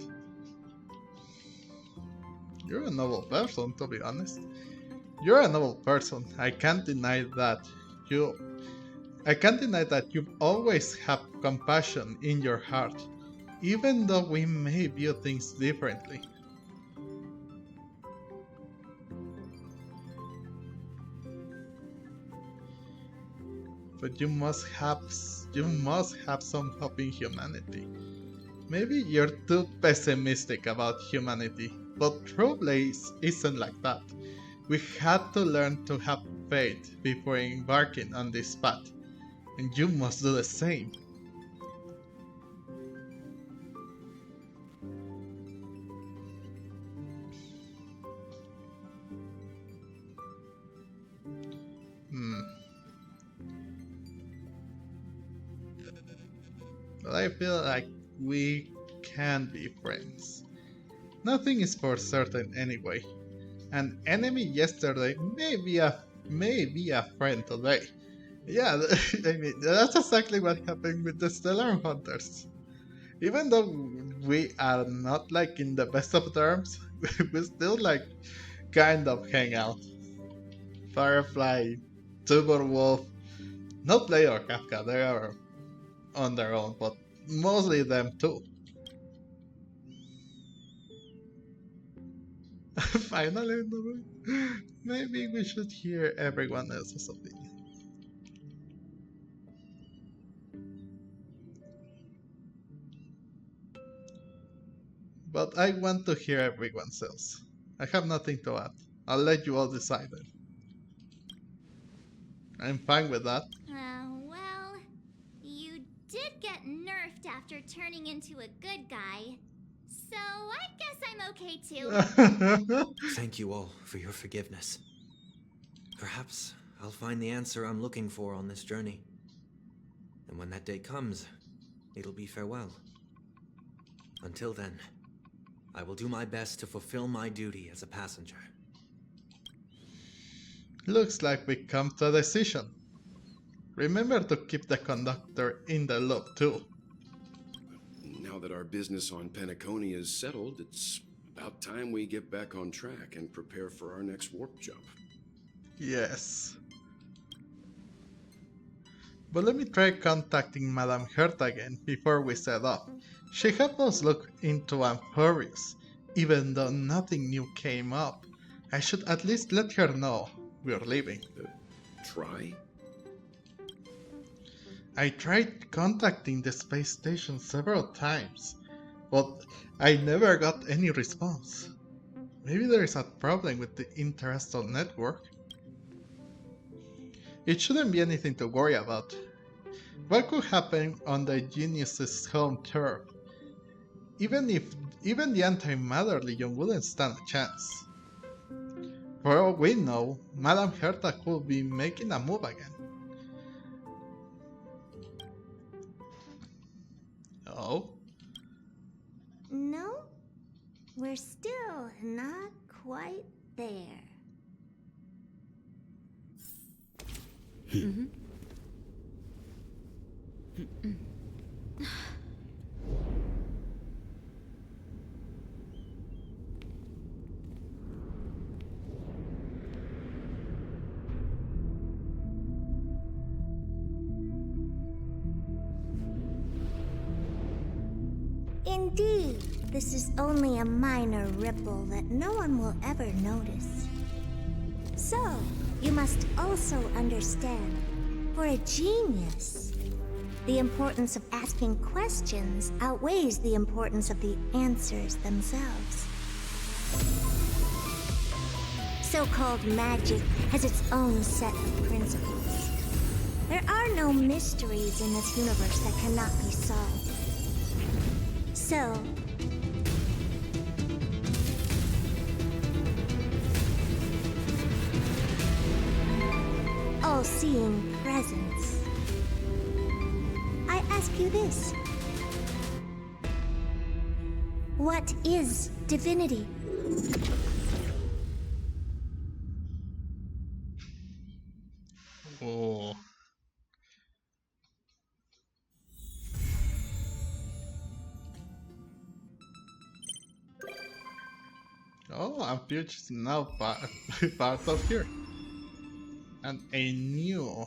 You're a noble person, to be honest. You're a noble person. I can't deny that. I can't deny that you've always had compassion in your heart, even though we may view things differently. But you must have some hope in humanity. Maybe you're too pessimistic about humanity, but Trailblaze isn't like that. We had to learn to have faith before embarking on this path, and you must do the same. Hmm. But I feel like we can be friends. Nothing is for certain anyway. An enemy yesterday may be a friend today. Yeah, I mean that's exactly what happened with the Stellar Hunters. Even though we are not like in the best of terms, we still like kind of hang out. Firefly, Wolf, not Play or Kafka, they are on their own, but mostly them too. Finally, maybe we should hear everyone else's opinion. But I want to hear everyone else. I have nothing to add. I'll let you all decide it. I'm fine with that. Well, you did get nerfed after turning into a good guy. So I guess I'm okay too. Thank you all for your forgiveness. Perhaps I'll find the answer I'm looking for on this journey. And when that day comes, it'll be farewell. Until then, I will do my best to fulfill my duty as a passenger. Looks like we come to a decision. Remember to keep the conductor in the loop too. Now that our business on Penacony is settled, it's about time we get back on track and prepare for our next warp jump. Yes. But let me try contacting Madame Herta again before we set off. She helped us look into Amphoris. Even though nothing new came up, I should at least let her know we're leaving. Try? I tried contacting the space station several times, but I never got any response. Maybe there is a problem with the interstellar network. It shouldn't be anything to worry about. What could happen on the genius's home turf? Even the antimatter legion wouldn't stand a chance. For all we know, Madame Herta could be making a move again. Oh? No, we're still not quite there. Indeed, this is only a minor ripple that no one will ever notice. So, you must also understand, for a genius, the importance of asking questions outweighs the importance of the answers themselves. So-called magic has its own set of principles. There are no mysteries in this universe that cannot be solved. So, all-seeing presence, I ask you this. What is divinity? Oh. Oh, Ampuch is now part of here. And a new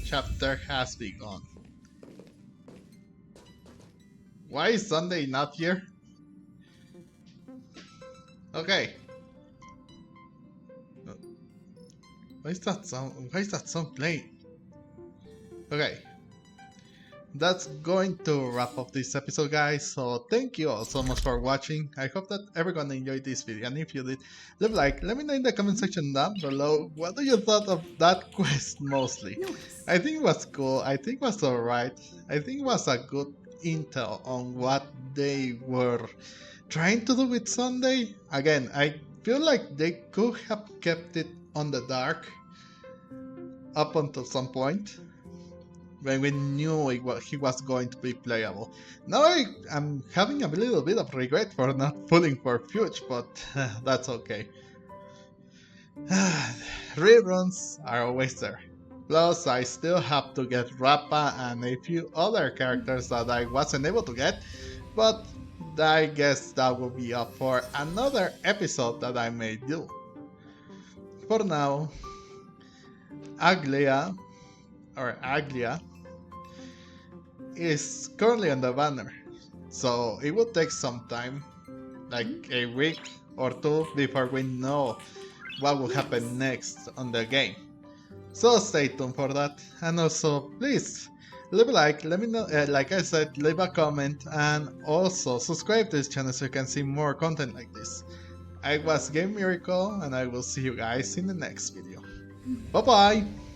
chapter has begun. Why is Sunday not here? Okay. Why is that song playing? Okay. that's going to wrap up this episode, guys. So thank you all so much for watching. I hope that everyone enjoyed this video, and if you did, leave a like. Let me know in the comment section down below what do you thought of that quest mostly. I think it was cool. I think it was alright. I think it was a good intel on what they were trying to do with Sunday. Again, I feel like they could have kept it on the dark up until some point when we knew he was going to be playable. Now I'm having a little bit of regret for not pulling for Fugue, but that's okay. Reruns are always there. Plus, I still have to get Rappa and a few other characters that I wasn't able to get, but I guess that will be up for another episode that I may do. For now, Aglia is currently on the banner, so it will take some time, like a week or two, before we know what will happen next on the game. So stay tuned for that, and also please leave a like, let me know, like I said, leave a comment, and also subscribe to this channel so you can see more content like this. I was Game Miracle, and I will see you guys in the next video. Bye bye!